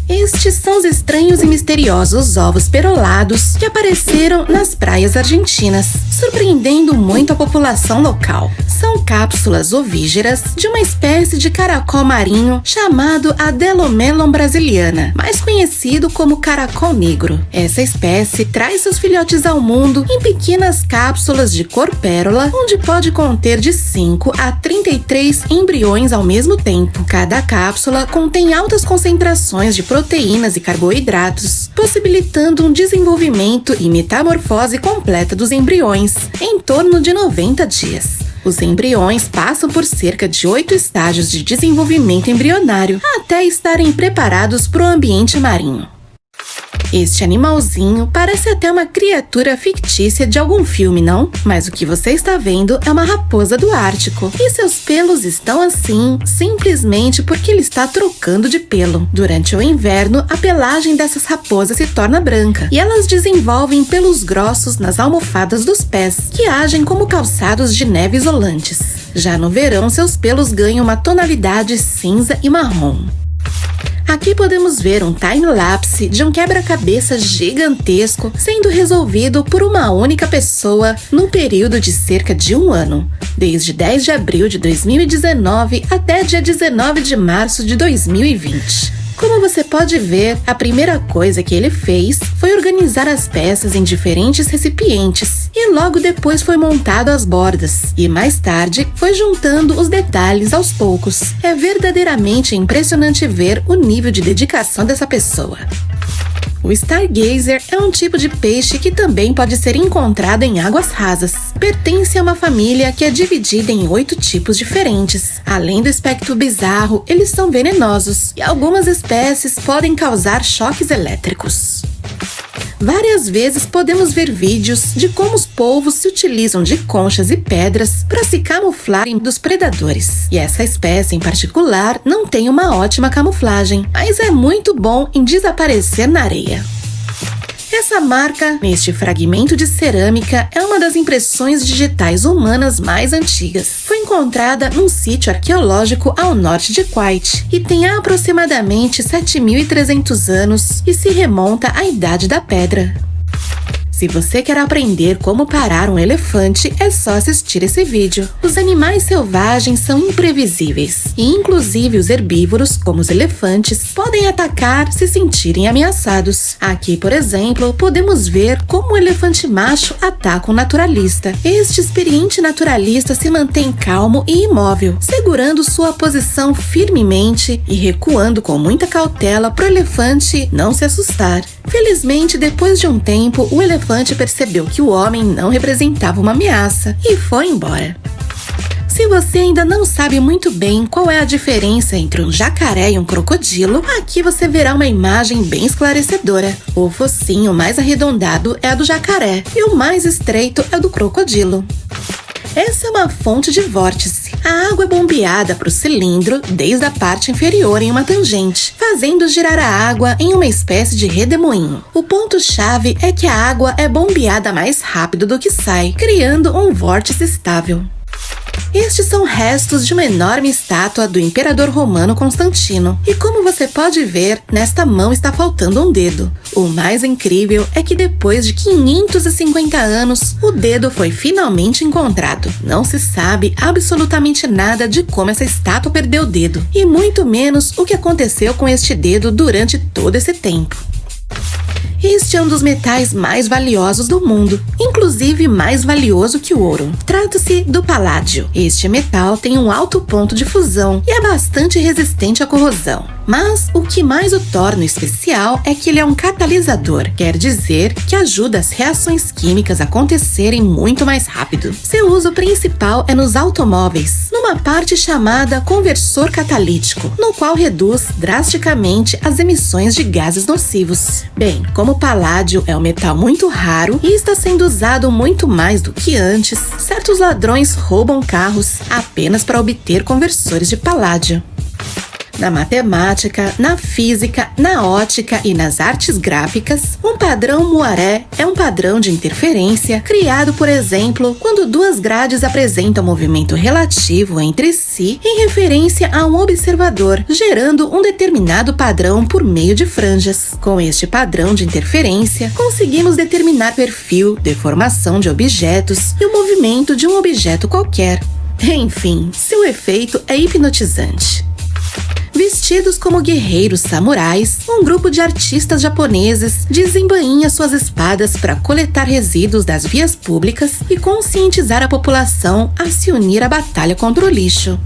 Estes são os estranhos e misteriosos ovos perolados que apareceram nas praias argentinas, surpreendendo muito a população local. São cápsulas ovígeras de uma espécie de caracol marinho chamado Adelomelon brasiliana, mais conhecido como caracol negro. Essa espécie traz seus filhotes ao mundo em pequenas cápsulas de cor pérola, onde pode conter de 5 a 33 embriões ao mesmo tempo. Cada cápsula contém altas concentrações de proteínas e carboidratos, possibilitando um desenvolvimento e metamorfose completa dos embriões em torno de 90 dias. Os embriões passam por cerca de 8 estágios de desenvolvimento embrionário até estarem preparados para o ambiente marinho. Este animalzinho parece até uma criatura fictícia de algum filme, não? Mas o que você está vendo é uma raposa do Ártico. E seus pelos estão assim, simplesmente porque ele está trocando de pelo. Durante o inverno, a pelagem dessas raposas se torna branca. E elas desenvolvem pelos grossos nas almofadas dos pés, que agem como calçados de neve isolantes. Já no verão, seus pelos ganham uma tonalidade cinza e marrom. Aqui podemos ver um time-lapse de um quebra-cabeça gigantesco sendo resolvido por uma única pessoa num período de cerca de 1 ano, desde 10 de abril de 2019 até dia 19 de março de 2020. Como você pode ver, a primeira coisa que ele fez foi organizar as peças em diferentes recipientes e logo depois foi montado as bordas e mais tarde foi juntando os detalhes aos poucos. É verdadeiramente impressionante ver o nível de dedicação dessa pessoa. O Stargazer é um tipo de peixe que também pode ser encontrado em águas rasas. Pertence a uma família que é dividida em 8 tipos diferentes. Além do aspecto bizarro, eles são venenosos e algumas espécies podem causar choques elétricos. Várias vezes podemos ver vídeos de como os polvos se utilizam de conchas e pedras para se camuflarem dos predadores. E essa espécie em particular não tem uma ótima camuflagem, mas é muito bom em desaparecer na areia. Essa marca, neste fragmento de cerâmica, é uma das impressões digitais humanas mais antigas. Foi encontrada num sítio arqueológico ao norte de Kuwait e tem aproximadamente 7.300 anos e se remonta à Idade da Pedra. Se você quer aprender como parar um elefante, é só assistir esse vídeo. Os animais selvagens são imprevisíveis e, inclusive, os herbívoros, como os elefantes, podem atacar se sentirem ameaçados. Aqui, por exemplo, podemos ver como o elefante macho ataca um naturalista. Este experiente naturalista se mantém calmo e imóvel, segurando sua posição firmemente e recuando com muita cautela para o elefante não se assustar. Felizmente, depois de um tempo, o elefante percebeu que o homem não representava uma ameaça e foi embora. Se você ainda não sabe muito bem qual é a diferença entre um jacaré e um crocodilo, aqui você verá uma imagem bem esclarecedora. O focinho mais arredondado é a do jacaré e o mais estreito é o do crocodilo. Essa é uma fonte de vórtice. A água é bombeada para o cilindro desde a parte inferior em uma tangente, fazendo girar a água em uma espécie de redemoinho. O ponto-chave é que a água é bombeada mais rápido do que sai, criando um vórtice estável. Estes são restos de uma enorme estátua do imperador romano Constantino. E como você pode ver, nesta mão está faltando um dedo. O mais incrível é que depois de 550 anos, o dedo foi finalmente encontrado. Não se sabe absolutamente nada de como essa estátua perdeu o dedo, e muito menos o que aconteceu com este dedo durante todo esse tempo. Este é um dos metais mais valiosos do mundo, inclusive mais valioso que o ouro. Trata-se do paládio. Este metal tem um alto ponto de fusão e é bastante resistente à corrosão. Mas o que mais o torna especial é que ele é um catalisador, quer dizer que ajuda as reações químicas a acontecerem muito mais rápido. Seu uso principal é nos automóveis, numa parte chamada conversor catalítico, no qual reduz drasticamente as emissões de gases nocivos. Bem, como o paládio é um metal muito raro e está sendo usado muito mais do que antes, certos ladrões roubam carros apenas para obter conversores de paládio. Na matemática, na física, na ótica e nas artes gráficas, um padrão Moiré é um padrão de interferência criado, por exemplo, quando duas grades apresentam movimento relativo entre si em referência a um observador, gerando um determinado padrão por meio de franjas. Com este padrão de interferência, conseguimos determinar perfil, deformação de objetos e o movimento de um objeto qualquer. Enfim, seu efeito é hipnotizante. Vestidos como guerreiros samurais, um grupo de artistas japoneses desembainha suas espadas para coletar resíduos das vias públicas e conscientizar a população a se unir à batalha contra o lixo.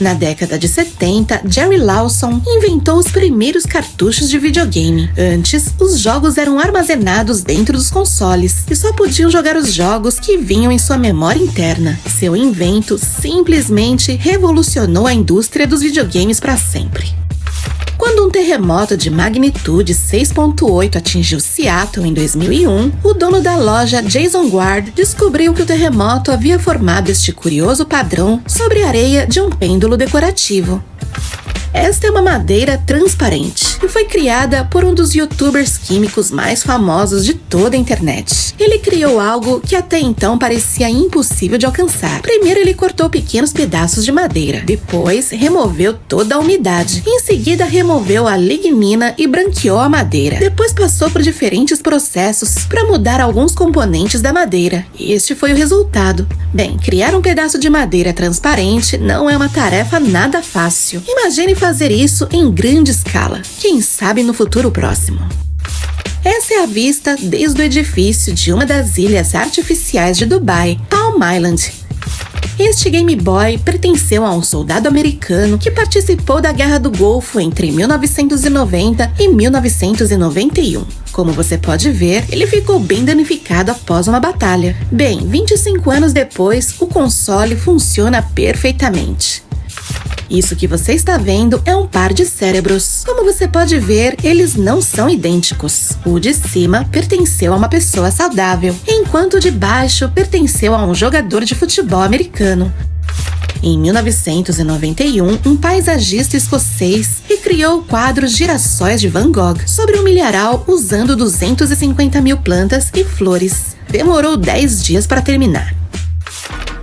Na década de 70, Jerry Lawson inventou os primeiros cartuchos de videogame. Antes, os jogos eram armazenados dentro dos consoles e só podiam jogar os jogos que vinham em sua memória interna. Seu invento simplesmente revolucionou a indústria dos videogames para sempre. Quando um terremoto de magnitude 6.8 atingiu Seattle em 2001, o dono da loja, Jason Ward, descobriu que o terremoto havia formado este curioso padrão sobre a areia de um pêndulo decorativo. Esta é uma madeira transparente e foi criada por um dos youtubers químicos mais famosos de toda a internet. Ele criou algo que até então parecia impossível de alcançar. Primeiro ele cortou pequenos pedaços de madeira, depois removeu toda a umidade, em seguida removeu a lignina e branqueou a madeira. Depois passou por diferentes processos para mudar alguns componentes da madeira. Este foi o resultado. Bem, criar um pedaço de madeira transparente não é uma tarefa nada fácil. Imagine fazer isso em grande escala, quem sabe no futuro próximo. Essa é a vista desde o edifício de uma das ilhas artificiais de Dubai, Palm Island. Este Game Boy pertenceu a um soldado americano que participou da Guerra do Golfo entre 1990 e 1991. Como você pode ver, ele ficou bem danificado após uma batalha. Bem, 25 anos depois, o console funciona perfeitamente. Isso que você está vendo é um par de cérebros. Como você pode ver, eles não são idênticos. O de cima pertenceu a uma pessoa saudável, enquanto o de baixo pertenceu a um jogador de futebol americano. Em 1991, um paisagista escocês recriou o quadro Girassóis de Van Gogh sobre um milharal usando 250 mil plantas e flores. Demorou 10 dias para terminar.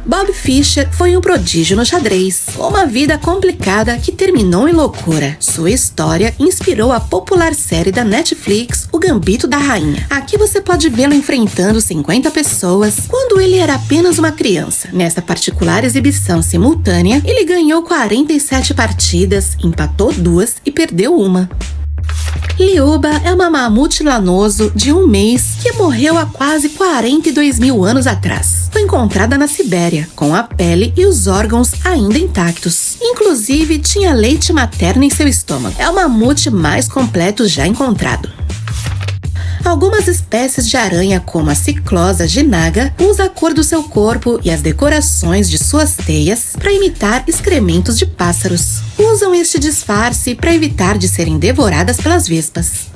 Bob Fischer foi um prodígio no xadrez, uma vida complicada que terminou em loucura. Sua história inspirou a popular série da Netflix, O Gambito da Rainha. Aqui você pode vê-lo enfrentando 50 pessoas quando ele era apenas uma criança. Nesta particular exibição simultânea, ele ganhou 47 partidas, empatou 2 e perdeu uma. Liuba é uma mamute lanoso de 1 mês que morreu há quase 42 mil anos atrás. Foi encontrada na Sibéria, com a pele e os órgãos ainda intactos. Inclusive, tinha leite materno em seu estômago. É o mamute mais completo já encontrado. Algumas espécies de aranha, como a Ciclosa ginaga, usam a cor do seu corpo e as decorações de suas teias para imitar excrementos de pássaros. Usam este disfarce para evitar de serem devoradas pelas vespas.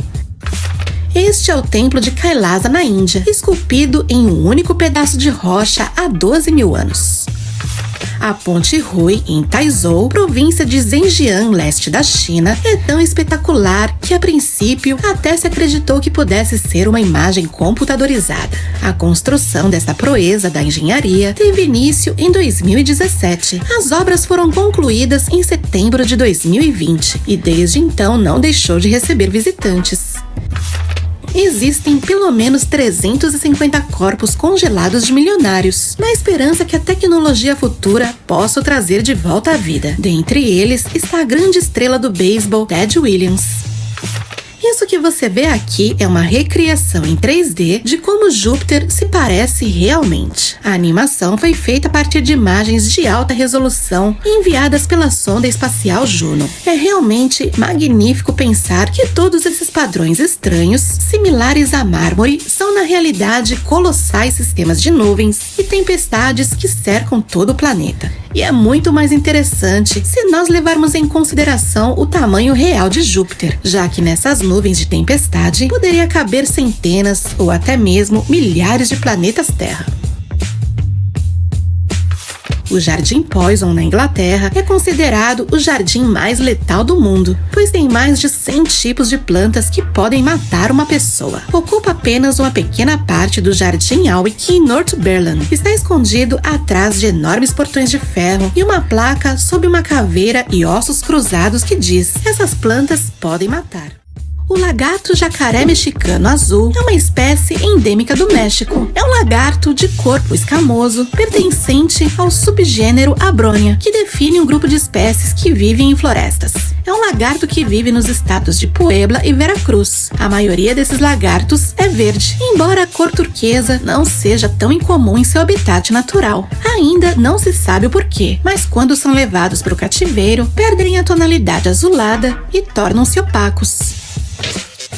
Este é o templo de Kailasa na Índia, esculpido em um único pedaço de rocha há 12 mil anos. A Ponte Rui, em Taizhou, província de Zhenjiang, leste da China, é tão espetacular que, a princípio, até se acreditou que pudesse ser uma imagem computadorizada. A construção dessa proeza da engenharia teve início em 2017. As obras foram concluídas em setembro de 2020 e, desde então, não deixou de receber visitantes. Existem pelo menos 350 corpos congelados de milionários, na esperança que a tecnologia futura possa o trazer de volta à vida. Dentre eles está a grande estrela do beisebol, Ted Williams. Isso que você vê aqui é uma recriação em 3D de como Júpiter se parece realmente. A animação foi feita a partir de imagens de alta resolução enviadas pela sonda espacial Juno. É realmente magnífico pensar que todos esses padrões estranhos, similares a mármore, são na realidade colossais sistemas de nuvens e tempestades que cercam todo o planeta. E é muito mais interessante se nós levarmos em consideração o tamanho real de Júpiter, já que nessas nuvens de tempestade poderia caber centenas ou até mesmo milhares de planetas Terra. O Jardim Poison, na Inglaterra, é considerado o jardim mais letal do mundo, pois tem mais de 100 tipos de plantas que podem matar uma pessoa. Ocupa apenas uma pequena parte do Jardim Alnwick em Northumberland. Está escondido atrás de enormes portões de ferro e uma placa sob uma caveira e ossos cruzados que diz: essas plantas podem matar. O lagarto jacaré mexicano azul é uma espécie endêmica do México. É um lagarto de corpo escamoso, pertencente ao subgênero Abronia, que define um grupo de espécies que vivem em florestas. É um lagarto que vive nos estados de Puebla e Veracruz. A maioria desses lagartos é verde, embora a cor turquesa não seja tão incomum em seu habitat natural. Ainda não se sabe o porquê, mas quando são levados para o cativeiro, perdem a tonalidade azulada e tornam-se opacos.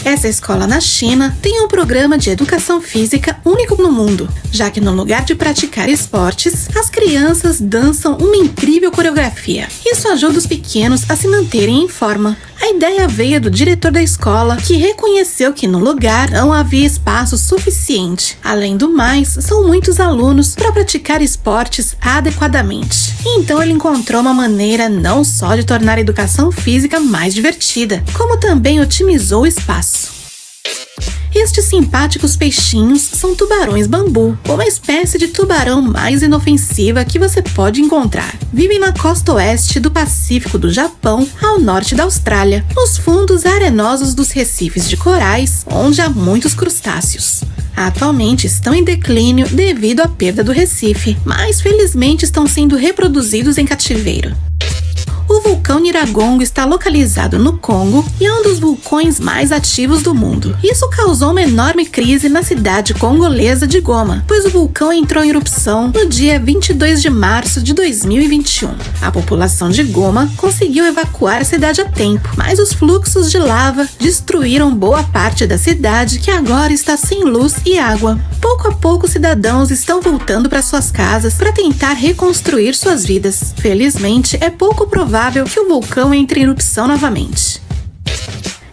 Essa escola na China tem um programa de educação física único no mundo, já que no lugar de praticar esportes, as crianças dançam uma incrível coreografia. Isso ajuda os pequenos a se manterem em forma. A ideia veio do diretor da escola, que reconheceu que no lugar não havia espaço suficiente. Além do mais, são muitos alunos para praticar esportes adequadamente. Então ele encontrou uma maneira não só de tornar a educação física mais divertida, como também otimizou o espaço. Estes simpáticos peixinhos são tubarões-bambu, uma espécie de tubarão mais inofensiva que você pode encontrar. Vivem na costa oeste do Pacífico do Japão, ao norte da Austrália, nos fundos arenosos dos recifes de corais, onde há muitos crustáceos. Atualmente estão em declínio devido à perda do recife, mas felizmente estão sendo reproduzidos em cativeiro. O vulcão Nyiragongo está localizado no Congo e é um dos vulcões mais ativos do mundo. Isso causou uma enorme crise na cidade congolesa de Goma, pois o vulcão entrou em erupção no dia 22 de março de 2021. A população de Goma conseguiu evacuar a cidade a tempo, mas os fluxos de lava destruíram boa parte da cidade, que agora está sem luz e água. Pouco a pouco, cidadãos estão voltando para suas casas para tentar reconstruir suas vidas. Felizmente, é pouco provável provável que o vulcão entre em erupção novamente.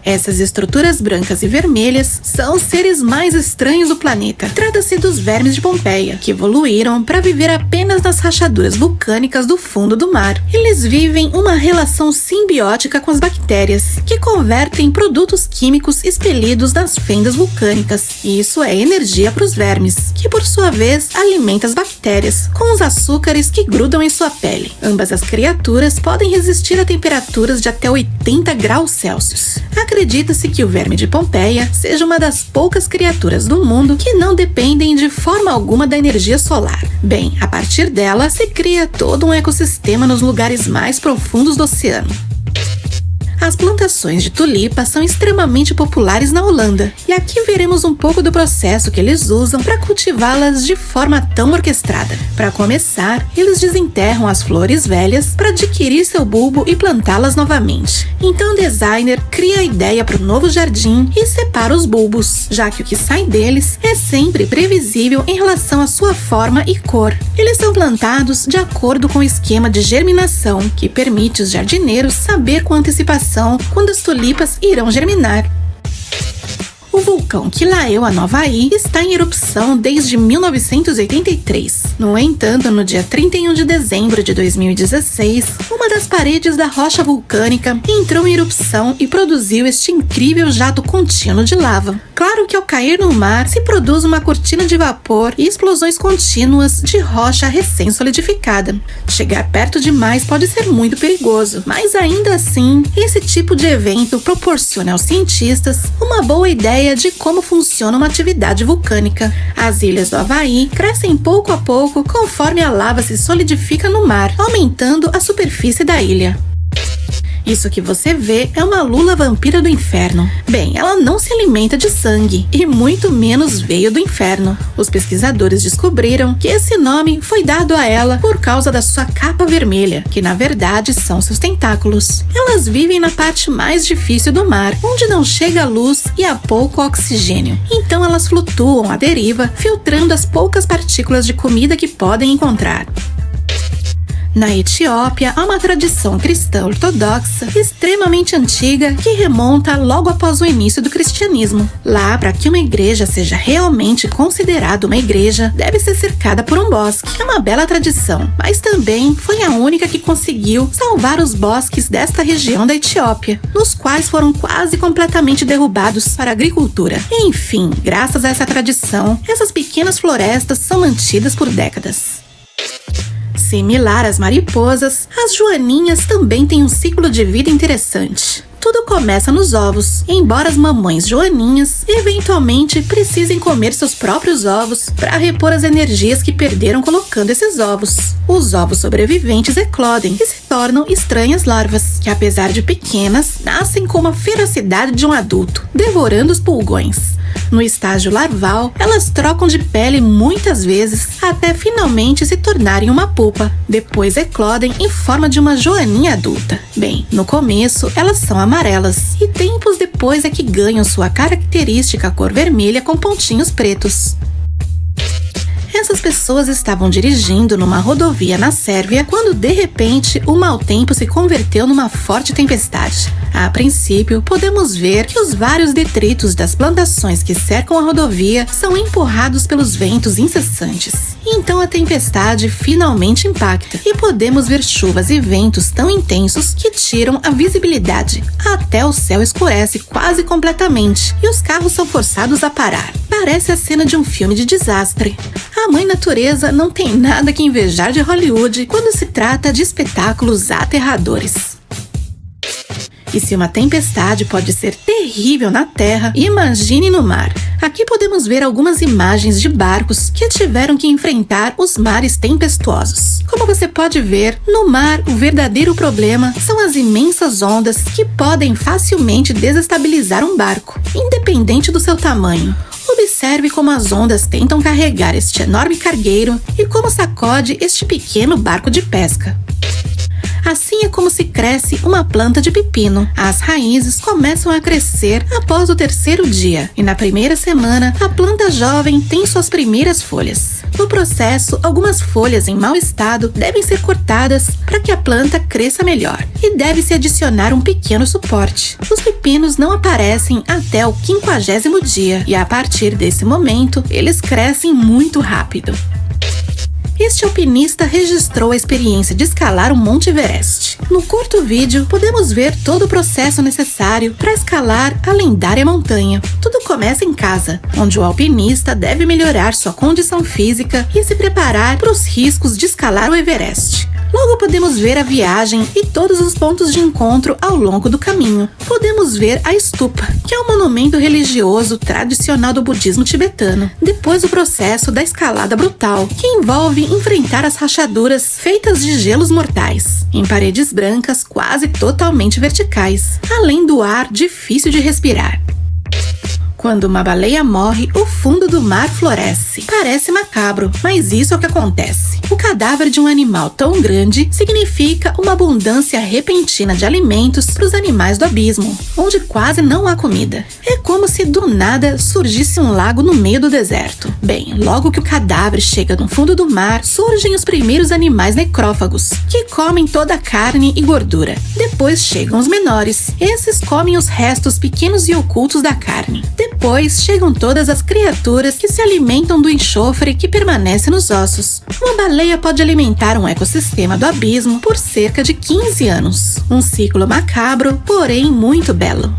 Essas estruturas brancas e vermelhas são os seres mais estranhos do planeta. Trata-se dos vermes de Pompeia, que evoluíram para viver apenas nas rachaduras vulcânicas do fundo do mar. Eles vivem uma relação simbiótica com as bactérias, que convertem produtos químicos expelidos nas fendas vulcânicas. E isso é energia para os vermes, que por sua vez alimenta as bactérias, com os açúcares que grudam em sua pele. Ambas as criaturas podem resistir a temperaturas de até 80 graus Celsius. Acredita-se que o verme de Pompeia seja uma das poucas criaturas do mundo que não dependem de forma alguma da energia solar. Bem, a partir dela se cria todo um ecossistema nos lugares mais profundos do oceano. As plantações de tulipa são extremamente populares na Holanda, e aqui veremos um pouco do processo que eles usam para cultivá-las de forma tão orquestrada. Para começar, eles desenterram as flores velhas para adquirir seu bulbo e plantá-las novamente. Então o designer cria a ideia para o novo jardim e separa os bulbos, já que o que sai deles é sempre previsível em relação à sua forma e cor. Eles são plantados de acordo com o esquema de germinação, que permite os jardineiros saber com antecipação quando as tulipas irão germinar. O vulcão Kilauea, no Havaí, está em erupção desde 1983. No entanto, no dia 31 de dezembro de 2016, uma das paredes da rocha vulcânica entrou em erupção e produziu este incrível jato contínuo de lava. Claro que ao cair no mar, se produz uma cortina de vapor e explosões contínuas de rocha recém-solidificada. Chegar perto demais pode ser muito perigoso, mas ainda assim, esse tipo de evento proporciona aos cientistas uma boa ideia de como funciona uma atividade vulcânica. As ilhas do Havaí crescem pouco a pouco conforme a lava se solidifica no mar, aumentando a superfície da ilha. Isso que você vê é uma lula vampira do inferno. Bem, ela não se alimenta de sangue e muito menos veio do inferno. Os pesquisadores descobriram que esse nome foi dado a ela por causa da sua capa vermelha, que na verdade são seus tentáculos. Elas vivem na parte mais difícil do mar, onde não chega a luz e há pouco oxigênio. Então elas flutuam à deriva, filtrando as poucas partículas de comida que podem encontrar. Na Etiópia, há uma tradição cristã ortodoxa extremamente antiga que remonta logo após o início do cristianismo. Lá, para que uma igreja seja realmente considerada uma igreja, deve ser cercada por um bosque. É uma bela tradição, mas também foi a única que conseguiu salvar os bosques desta região da Etiópia, nos quais foram quase completamente derrubados para a agricultura. Enfim, graças a essa tradição, essas pequenas florestas são mantidas por décadas. Similar às mariposas, as joaninhas também têm um ciclo de vida interessante. Tudo começa nos ovos, embora as mamães joaninhas eventualmente precisem comer seus próprios ovos para repor as energias que perderam colocando esses ovos. Os ovos sobreviventes eclodem e se tornam estranhas larvas, que apesar de pequenas, nascem com a ferocidade de um adulto, devorando os pulgões. No estágio larval, elas trocam de pele muitas vezes até finalmente se tornarem uma pupa. Depois eclodem em forma de uma joaninha adulta. Bem, no começo elas são amarelas e tempos depois é que ganham sua característica cor vermelha com pontinhos pretos. Essas pessoas estavam dirigindo numa rodovia na Sérvia quando, de repente, o mau tempo se converteu numa forte tempestade. A princípio, podemos ver que os vários detritos das plantações que cercam a rodovia são empurrados pelos ventos incessantes. Então a tempestade finalmente impacta e podemos ver chuvas e ventos tão intensos que tiram a visibilidade. Até o céu escurece quase completamente e os carros são forçados a parar. Parece a cena de um filme de desastre. A mãe natureza não tem nada que invejar de Hollywood quando se trata de espetáculos aterradores. E se uma tempestade pode ser terrível na terra, imagine no mar. Aqui podemos ver algumas imagens de barcos que tiveram que enfrentar os mares tempestuosos. Como você pode ver, no mar o verdadeiro problema são as imensas ondas que podem facilmente desestabilizar um barco, independente do seu tamanho. Observe como as ondas tentam carregar este enorme cargueiro e como sacode este pequeno barco de pesca. Assim é como se cresce uma planta de pepino. As raízes começam a crescer após o 3º dia e na primeira semana a planta jovem tem suas primeiras folhas. No processo, algumas folhas em mau estado devem ser cortadas para que a planta cresça melhor e deve-se adicionar um pequeno suporte. Os pepinos não aparecem até o 50º dia e a partir desse momento eles crescem muito rápido. Este alpinista registrou a experiência de escalar o Monte Everest. No curto vídeo, podemos ver todo o processo necessário para escalar a lendária montanha. Tudo começa em casa, onde o alpinista deve melhorar sua condição física e se preparar para os riscos de escalar o Everest. Logo podemos ver a viagem e todos os pontos de encontro ao longo do caminho. Podemos ver a Stupa, que é um monumento religioso tradicional do budismo tibetano. Depois o processo da escalada brutal, que envolve enfrentar as rachaduras feitas de gelos mortais, em paredes brancas quase totalmente verticais, além do ar difícil de respirar. Quando uma baleia morre, o fundo do mar floresce. Parece macabro, mas isso é o que acontece. O cadáver de um animal tão grande significa uma abundância repentina de alimentos para os animais do abismo, onde quase não há comida. É como se do nada surgisse um lago no meio do deserto. Bem, logo que o cadáver chega no fundo do mar, surgem os primeiros animais necrófagos, que comem toda a carne e gordura. Depois chegam os menores. Esses comem os restos pequenos e ocultos da carne. Depois chegam todas as criaturas que se alimentam do enxofre que permanece nos ossos. Uma baleia pode alimentar um ecossistema do abismo por cerca de 15 anos. Um ciclo macabro, porém muito belo.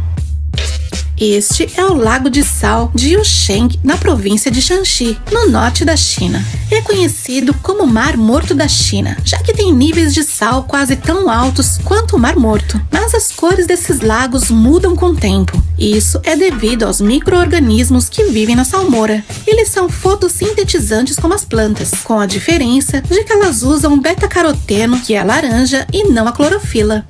Este é o Lago de Sal de Yusheng, na província de Shanxi, no norte da China. É conhecido como Mar Morto da China, já que tem níveis de sal quase tão altos quanto o Mar Morto. Mas as cores desses lagos mudam com o tempo. Isso é devido aos micro-organismos que vivem na salmoura. Eles são fotossintetizantes como as plantas, com a diferença de que elas usam beta-caroteno, que é laranja, e não a clorofila.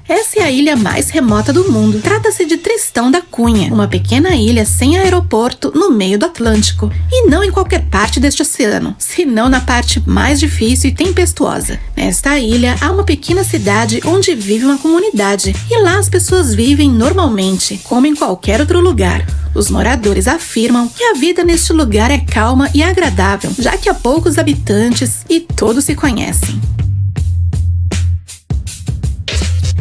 Essa é a ilha mais remota do mundo. Trata-se de Tristão da Cunha, uma pequena ilha sem aeroporto no meio do Atlântico, e não em qualquer parte deste oceano, senão na parte mais difícil e tempestuosa. Nesta ilha há uma pequena cidade onde vive uma comunidade, e lá as pessoas vivem normalmente, como em qualquer outro lugar. Os moradores afirmam que a vida neste lugar é calma e agradável, já que há poucos habitantes e todos se conhecem.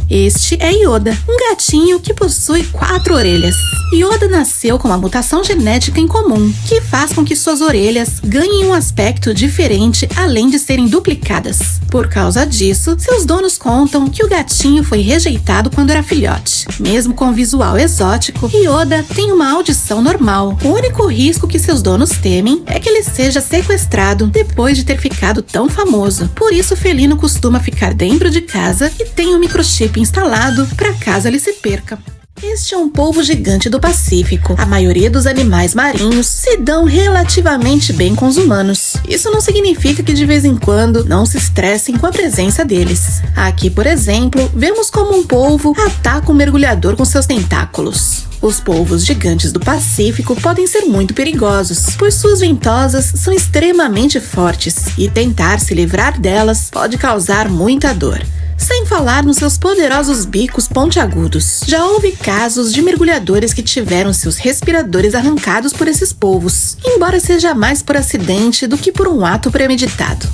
Este é Yoda, um gatinho que possui 4 orelhas. Yoda nasceu com uma mutação genética incomum, que faz com que suas orelhas ganhem um aspecto diferente além de serem duplicadas. Por causa disso, seus donos contam que o gatinho foi rejeitado quando era filhote. Mesmo com visual exótico, Yoda tem uma audição normal. O único risco que seus donos temem é que ele seja sequestrado depois de ter ficado tão famoso. Por isso o felino costuma ficar dentro de casa e tem um microchip instalado para caso ele se perca. Este é um polvo gigante do Pacífico. A maioria dos animais marinhos se dão relativamente bem com os humanos. Isso não significa que de vez em quando não se estressem com a presença deles. Aqui, por exemplo, vemos como um polvo ataca um mergulhador com seus tentáculos. Os polvos gigantes do Pacífico podem ser muito perigosos, pois suas ventosas são extremamente fortes e tentar se livrar delas pode causar muita dor. Sem falar nos seus poderosos bicos pontiagudos. Já houve casos de mergulhadores que tiveram seus respiradores arrancados por esses polvos, embora seja mais por acidente do que por um ato premeditado.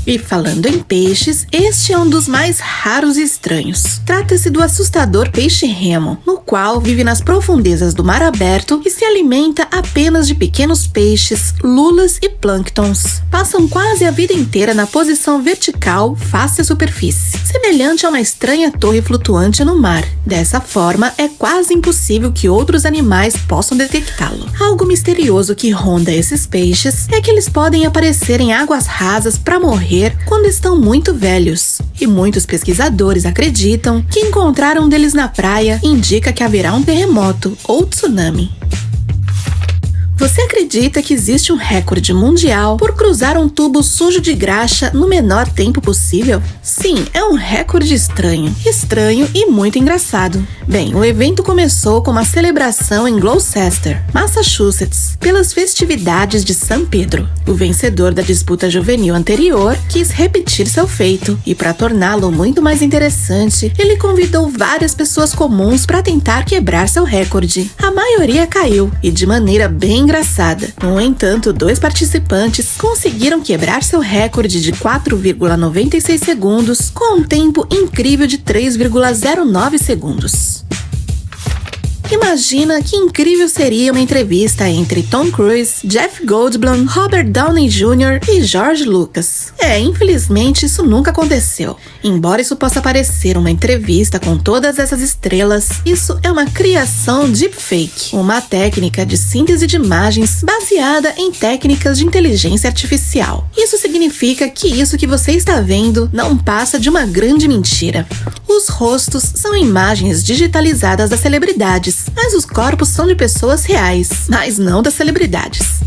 E falando em peixes, este é um dos mais raros e estranhos. Trata-se do assustador peixe-remo, no qual vive nas profundezas do mar aberto e se alimenta apenas de pequenos peixes, lulas e plânctons. Passam quase a vida inteira na posição vertical face à superfície, semelhante a uma estranha torre flutuante no mar. Dessa forma, é quase impossível que outros animais possam detectá-lo. Algo misterioso que ronda esses peixes é que eles podem aparecer em águas rasas para morrer quando estão muito velhos, e muitos pesquisadores acreditam que encontrar um deles na praia indica que haverá um terremoto ou tsunami. Você acredita que existe um recorde mundial por cruzar um tubo sujo de graxa no menor tempo possível? Sim, é um recorde estranho e muito engraçado. Bem, o evento começou com uma celebração em Gloucester, Massachusetts, pelas festividades de São Pedro. O vencedor da disputa juvenil anterior quis repetir seu feito e, para torná-lo muito mais interessante, ele convidou várias pessoas comuns para tentar quebrar seu recorde. A maioria caiu, e de maneira bem engraçada. No entanto, 2 participantes conseguiram quebrar seu recorde de 4,96 segundos com um tempo incrível de 3,09 segundos. Imagina que incrível seria uma entrevista entre Tom Cruise, Jeff Goldblum, Robert Downey Jr. e George Lucas. Infelizmente isso nunca aconteceu. Embora isso possa parecer uma entrevista com todas essas estrelas, isso é uma criação deepfake, uma técnica de síntese de imagens baseada em técnicas de inteligência artificial. Isso significa que isso que você está vendo não passa de uma grande mentira. Os rostos são imagens digitalizadas das celebridades, mas os corpos são de pessoas reais, mas não das celebridades.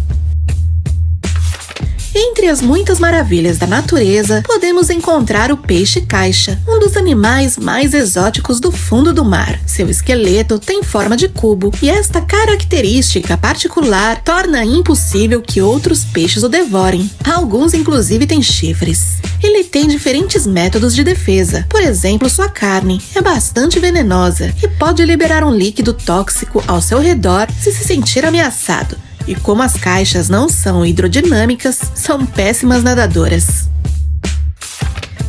Entre as muitas maravilhas da natureza, podemos encontrar o peixe-caixa, um dos animais mais exóticos do fundo do mar. Seu esqueleto tem forma de cubo, e esta característica particular torna impossível que outros peixes o devorem. Alguns inclusive têm chifres. Ele tem diferentes métodos de defesa. Por exemplo, sua carne é bastante venenosa e pode liberar um líquido tóxico ao seu redor se sentir ameaçado. E como as caixas não são hidrodinâmicas, são péssimas nadadoras.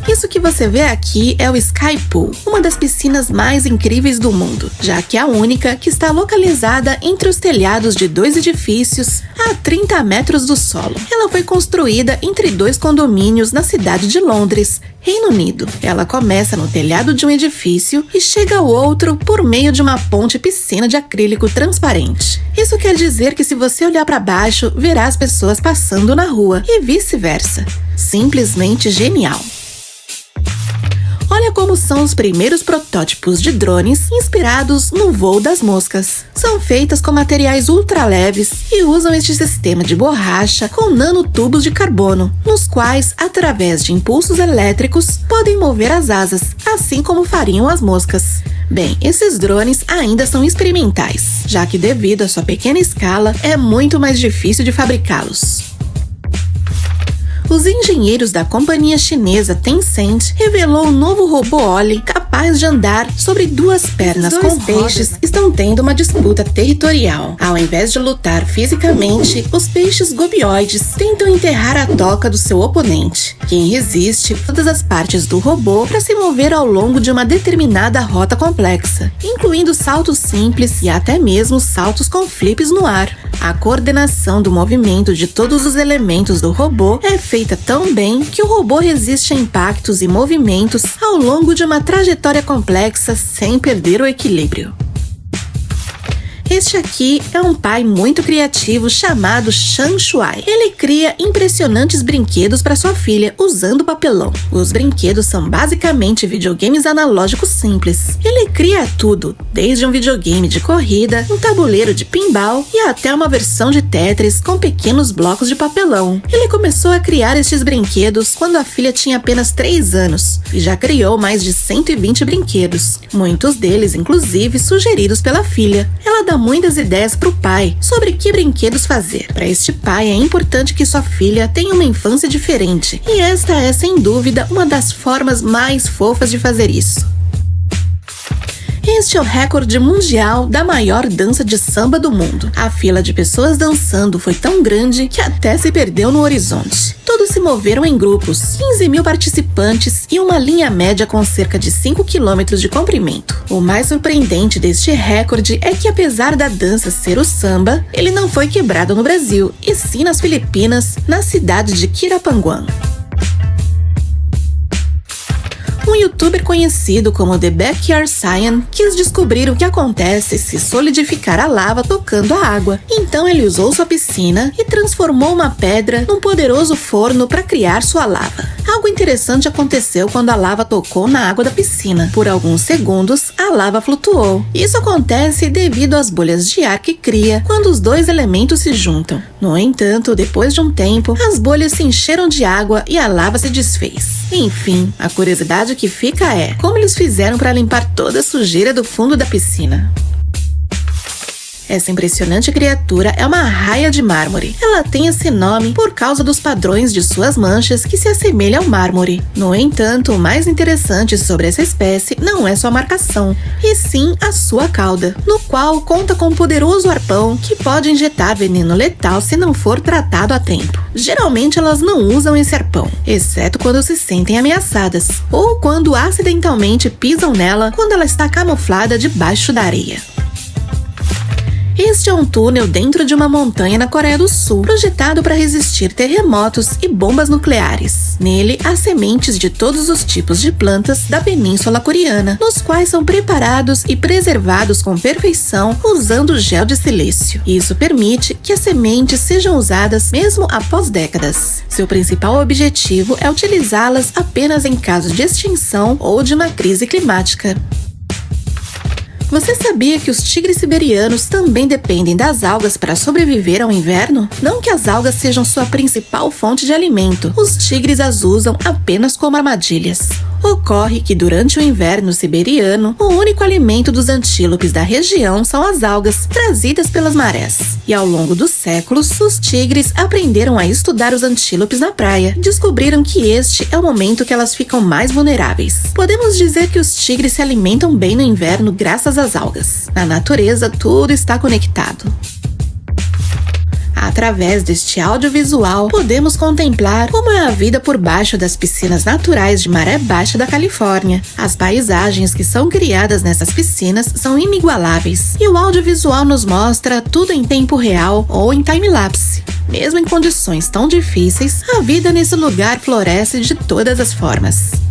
Isso que você vê aqui é o Sky Pool, uma das piscinas mais incríveis do mundo, já que é a única que está localizada entre os telhados de 2 edifícios a 30 metros do solo. Ela foi construída entre 2 condomínios na cidade de Londres, Reino Unido. Ela começa no telhado de um edifício e chega ao outro por meio de uma ponte-piscina de acrílico transparente. Isso quer dizer que se você olhar para baixo, verá as pessoas passando na rua e vice-versa. Simplesmente genial! Olha como são os primeiros protótipos de drones inspirados no voo das moscas. São feitas com materiais ultraleves e usam este sistema de borracha com nanotubos de carbono, nos quais, através de impulsos elétricos, podem mover as asas, assim como fariam as moscas. Bem, esses drones ainda são experimentais, já que devido à sua pequena escala, é muito mais difícil de fabricá-los. Os engenheiros da companhia chinesa Tencent revelou um novo robô Oli capaz de andar sobre 2 pernas com peixes estão tendo uma disputa territorial. Ao invés de lutar fisicamente, os peixes gobioides tentam enterrar a toca do seu oponente. Quem resiste todas as partes do robô para se mover ao longo de uma determinada rota complexa, incluindo saltos simples e até mesmo saltos com flips no ar. A coordenação do movimento de todos os elementos do robô é feita tão bem que o robô resiste a impactos e movimentos ao longo de uma trajetória complexa sem perder o equilíbrio. Este aqui é um pai muito criativo chamado Shang Shuai. Ele cria impressionantes brinquedos para sua filha usando papelão. Os brinquedos são basicamente videogames analógicos simples. Ele cria tudo, desde um videogame de corrida, um tabuleiro de pinball e até uma versão de Tetris com pequenos blocos de papelão. Ele começou a criar estes brinquedos quando a filha tinha apenas 3 anos e já criou mais de 120 brinquedos, muitos deles inclusive sugeridos pela filha. Ela dá muitas ideias para o pai sobre que brinquedos fazer. Para este pai é importante que sua filha tenha uma infância diferente, e esta é sem dúvida uma das formas mais fofas de fazer isso. Este é o recorde mundial da maior dança de samba do mundo. A fila de pessoas dançando foi tão grande que até se perdeu no horizonte. Todos se moveram em grupos, 15 mil participantes e uma linha média com cerca de 5 km de comprimento. O mais surpreendente deste recorde é que, apesar da dança ser o samba, ele não foi quebrado no Brasil, e sim nas Filipinas, na cidade de Quirapanguán. Um youtuber conhecido como The Backyard Cyan quis descobrir o que acontece se solidificar a lava tocando a água. Então ele usou sua piscina e transformou uma pedra num poderoso forno para criar sua lava. Algo interessante aconteceu quando a lava tocou na água da piscina. Por alguns segundos, a lava flutuou. Isso acontece devido às bolhas de ar que cria quando os dois elementos se juntam. No entanto, depois de um tempo, as bolhas se encheram de água e a lava se desfez. Enfim, a curiosidade que fica é como eles fizeram para limpar toda a sujeira do fundo da piscina. Essa impressionante criatura é uma arraia de mármore. Ela tem esse nome por causa dos padrões de suas manchas que se assemelham ao mármore. No entanto, o mais interessante sobre essa espécie não é sua marcação, e sim a sua cauda, no qual conta com um poderoso arpão que pode injetar veneno letal se não for tratado a tempo. Geralmente elas não usam esse arpão, exceto quando se sentem ameaçadas, ou quando acidentalmente pisam nela quando ela está camuflada debaixo da areia. Este é um túnel dentro de uma montanha na Coreia do Sul, projetado para resistir terremotos e bombas nucleares. Nele, há sementes de todos os tipos de plantas da Península Coreana, nos quais são preparados e preservados com perfeição usando gel de silício. Isso permite que as sementes sejam usadas mesmo após décadas. Seu principal objetivo é utilizá-las apenas em casos de extinção ou de uma crise climática. Você sabia que os tigres siberianos também dependem das algas para sobreviver ao inverno? Não que as algas sejam sua principal fonte de alimento, os tigres as usam apenas como armadilhas. Ocorre que durante o inverno siberiano, o único alimento dos antílopes da região são as algas trazidas pelas marés. E ao longo dos séculos, os tigres aprenderam a estudar os antílopes na praia. Descobriram que este é o momento que elas ficam mais vulneráveis. Podemos dizer que os tigres se alimentam bem no inverno graças às algas. Na natureza, tudo está conectado. Através deste audiovisual, podemos contemplar como é a vida por baixo das piscinas naturais de maré baixa da Califórnia. As paisagens que são criadas nessas piscinas são inigualáveis, e o audiovisual nos mostra tudo em tempo real ou em time-lapse. Mesmo em condições tão difíceis, a vida nesse lugar floresce de todas as formas.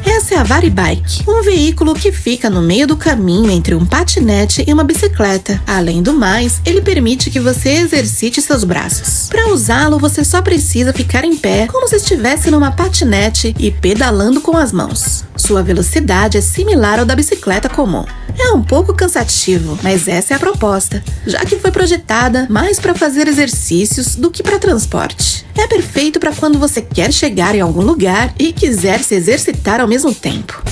Essa é a Varibike, um veículo que fica no meio do caminho entre um patinete e uma bicicleta. Além do mais, ele permite que você exercite seus braços. Para usá-lo, você só precisa ficar em pé, como se estivesse numa patinete e pedalando com as mãos. Sua velocidade é similar ao da bicicleta comum. É um pouco cansativo, mas essa é a proposta, já que foi projetada mais para fazer exercícios do que para transporte. É perfeito para quando você quer chegar em algum lugar e quiser se exercitar ao mesmo tempo.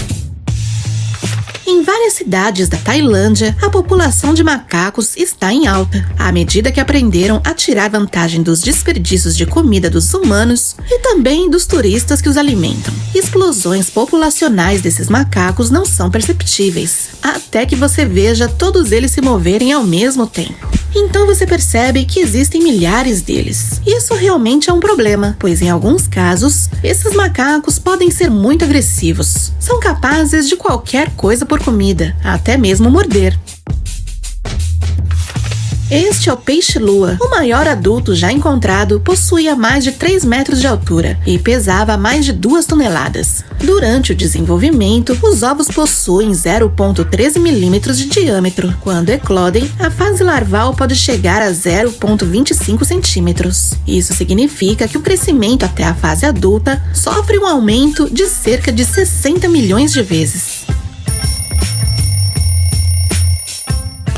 Em várias cidades da Tailândia, a população de macacos está em alta, à medida que aprenderam a tirar vantagem dos desperdícios de comida dos humanos e também dos turistas que os alimentam. Explosões populacionais desses macacos não são perceptíveis, até que você veja todos eles se moverem ao mesmo tempo. Então você percebe que existem milhares deles. Isso realmente é um problema, pois em alguns casos, esses macacos podem ser muito agressivos. São capazes de qualquer coisa por comida, até mesmo morder. Este é o peixe-lua. O maior adulto já encontrado possuía mais de 3 metros de altura e pesava mais de 2 toneladas. Durante o desenvolvimento, os ovos possuem 0,13 milímetros de diâmetro. Quando eclodem, a fase larval pode chegar a 0,25 centímetros. Isso significa que o crescimento até a fase adulta sofre um aumento de cerca de 60 milhões de vezes.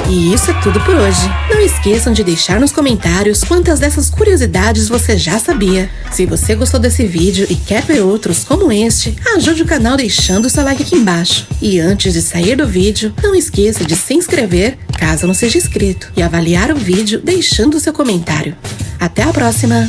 E isso é tudo por hoje. Não esqueçam de deixar nos comentários quantas dessas curiosidades você já sabia. Se você gostou desse vídeo e quer ver outros como este, ajude o canal deixando o seu like aqui embaixo. E antes de sair do vídeo, não esqueça de se inscrever, caso não seja inscrito, e avaliar o vídeo deixando o seu comentário. Até a próxima!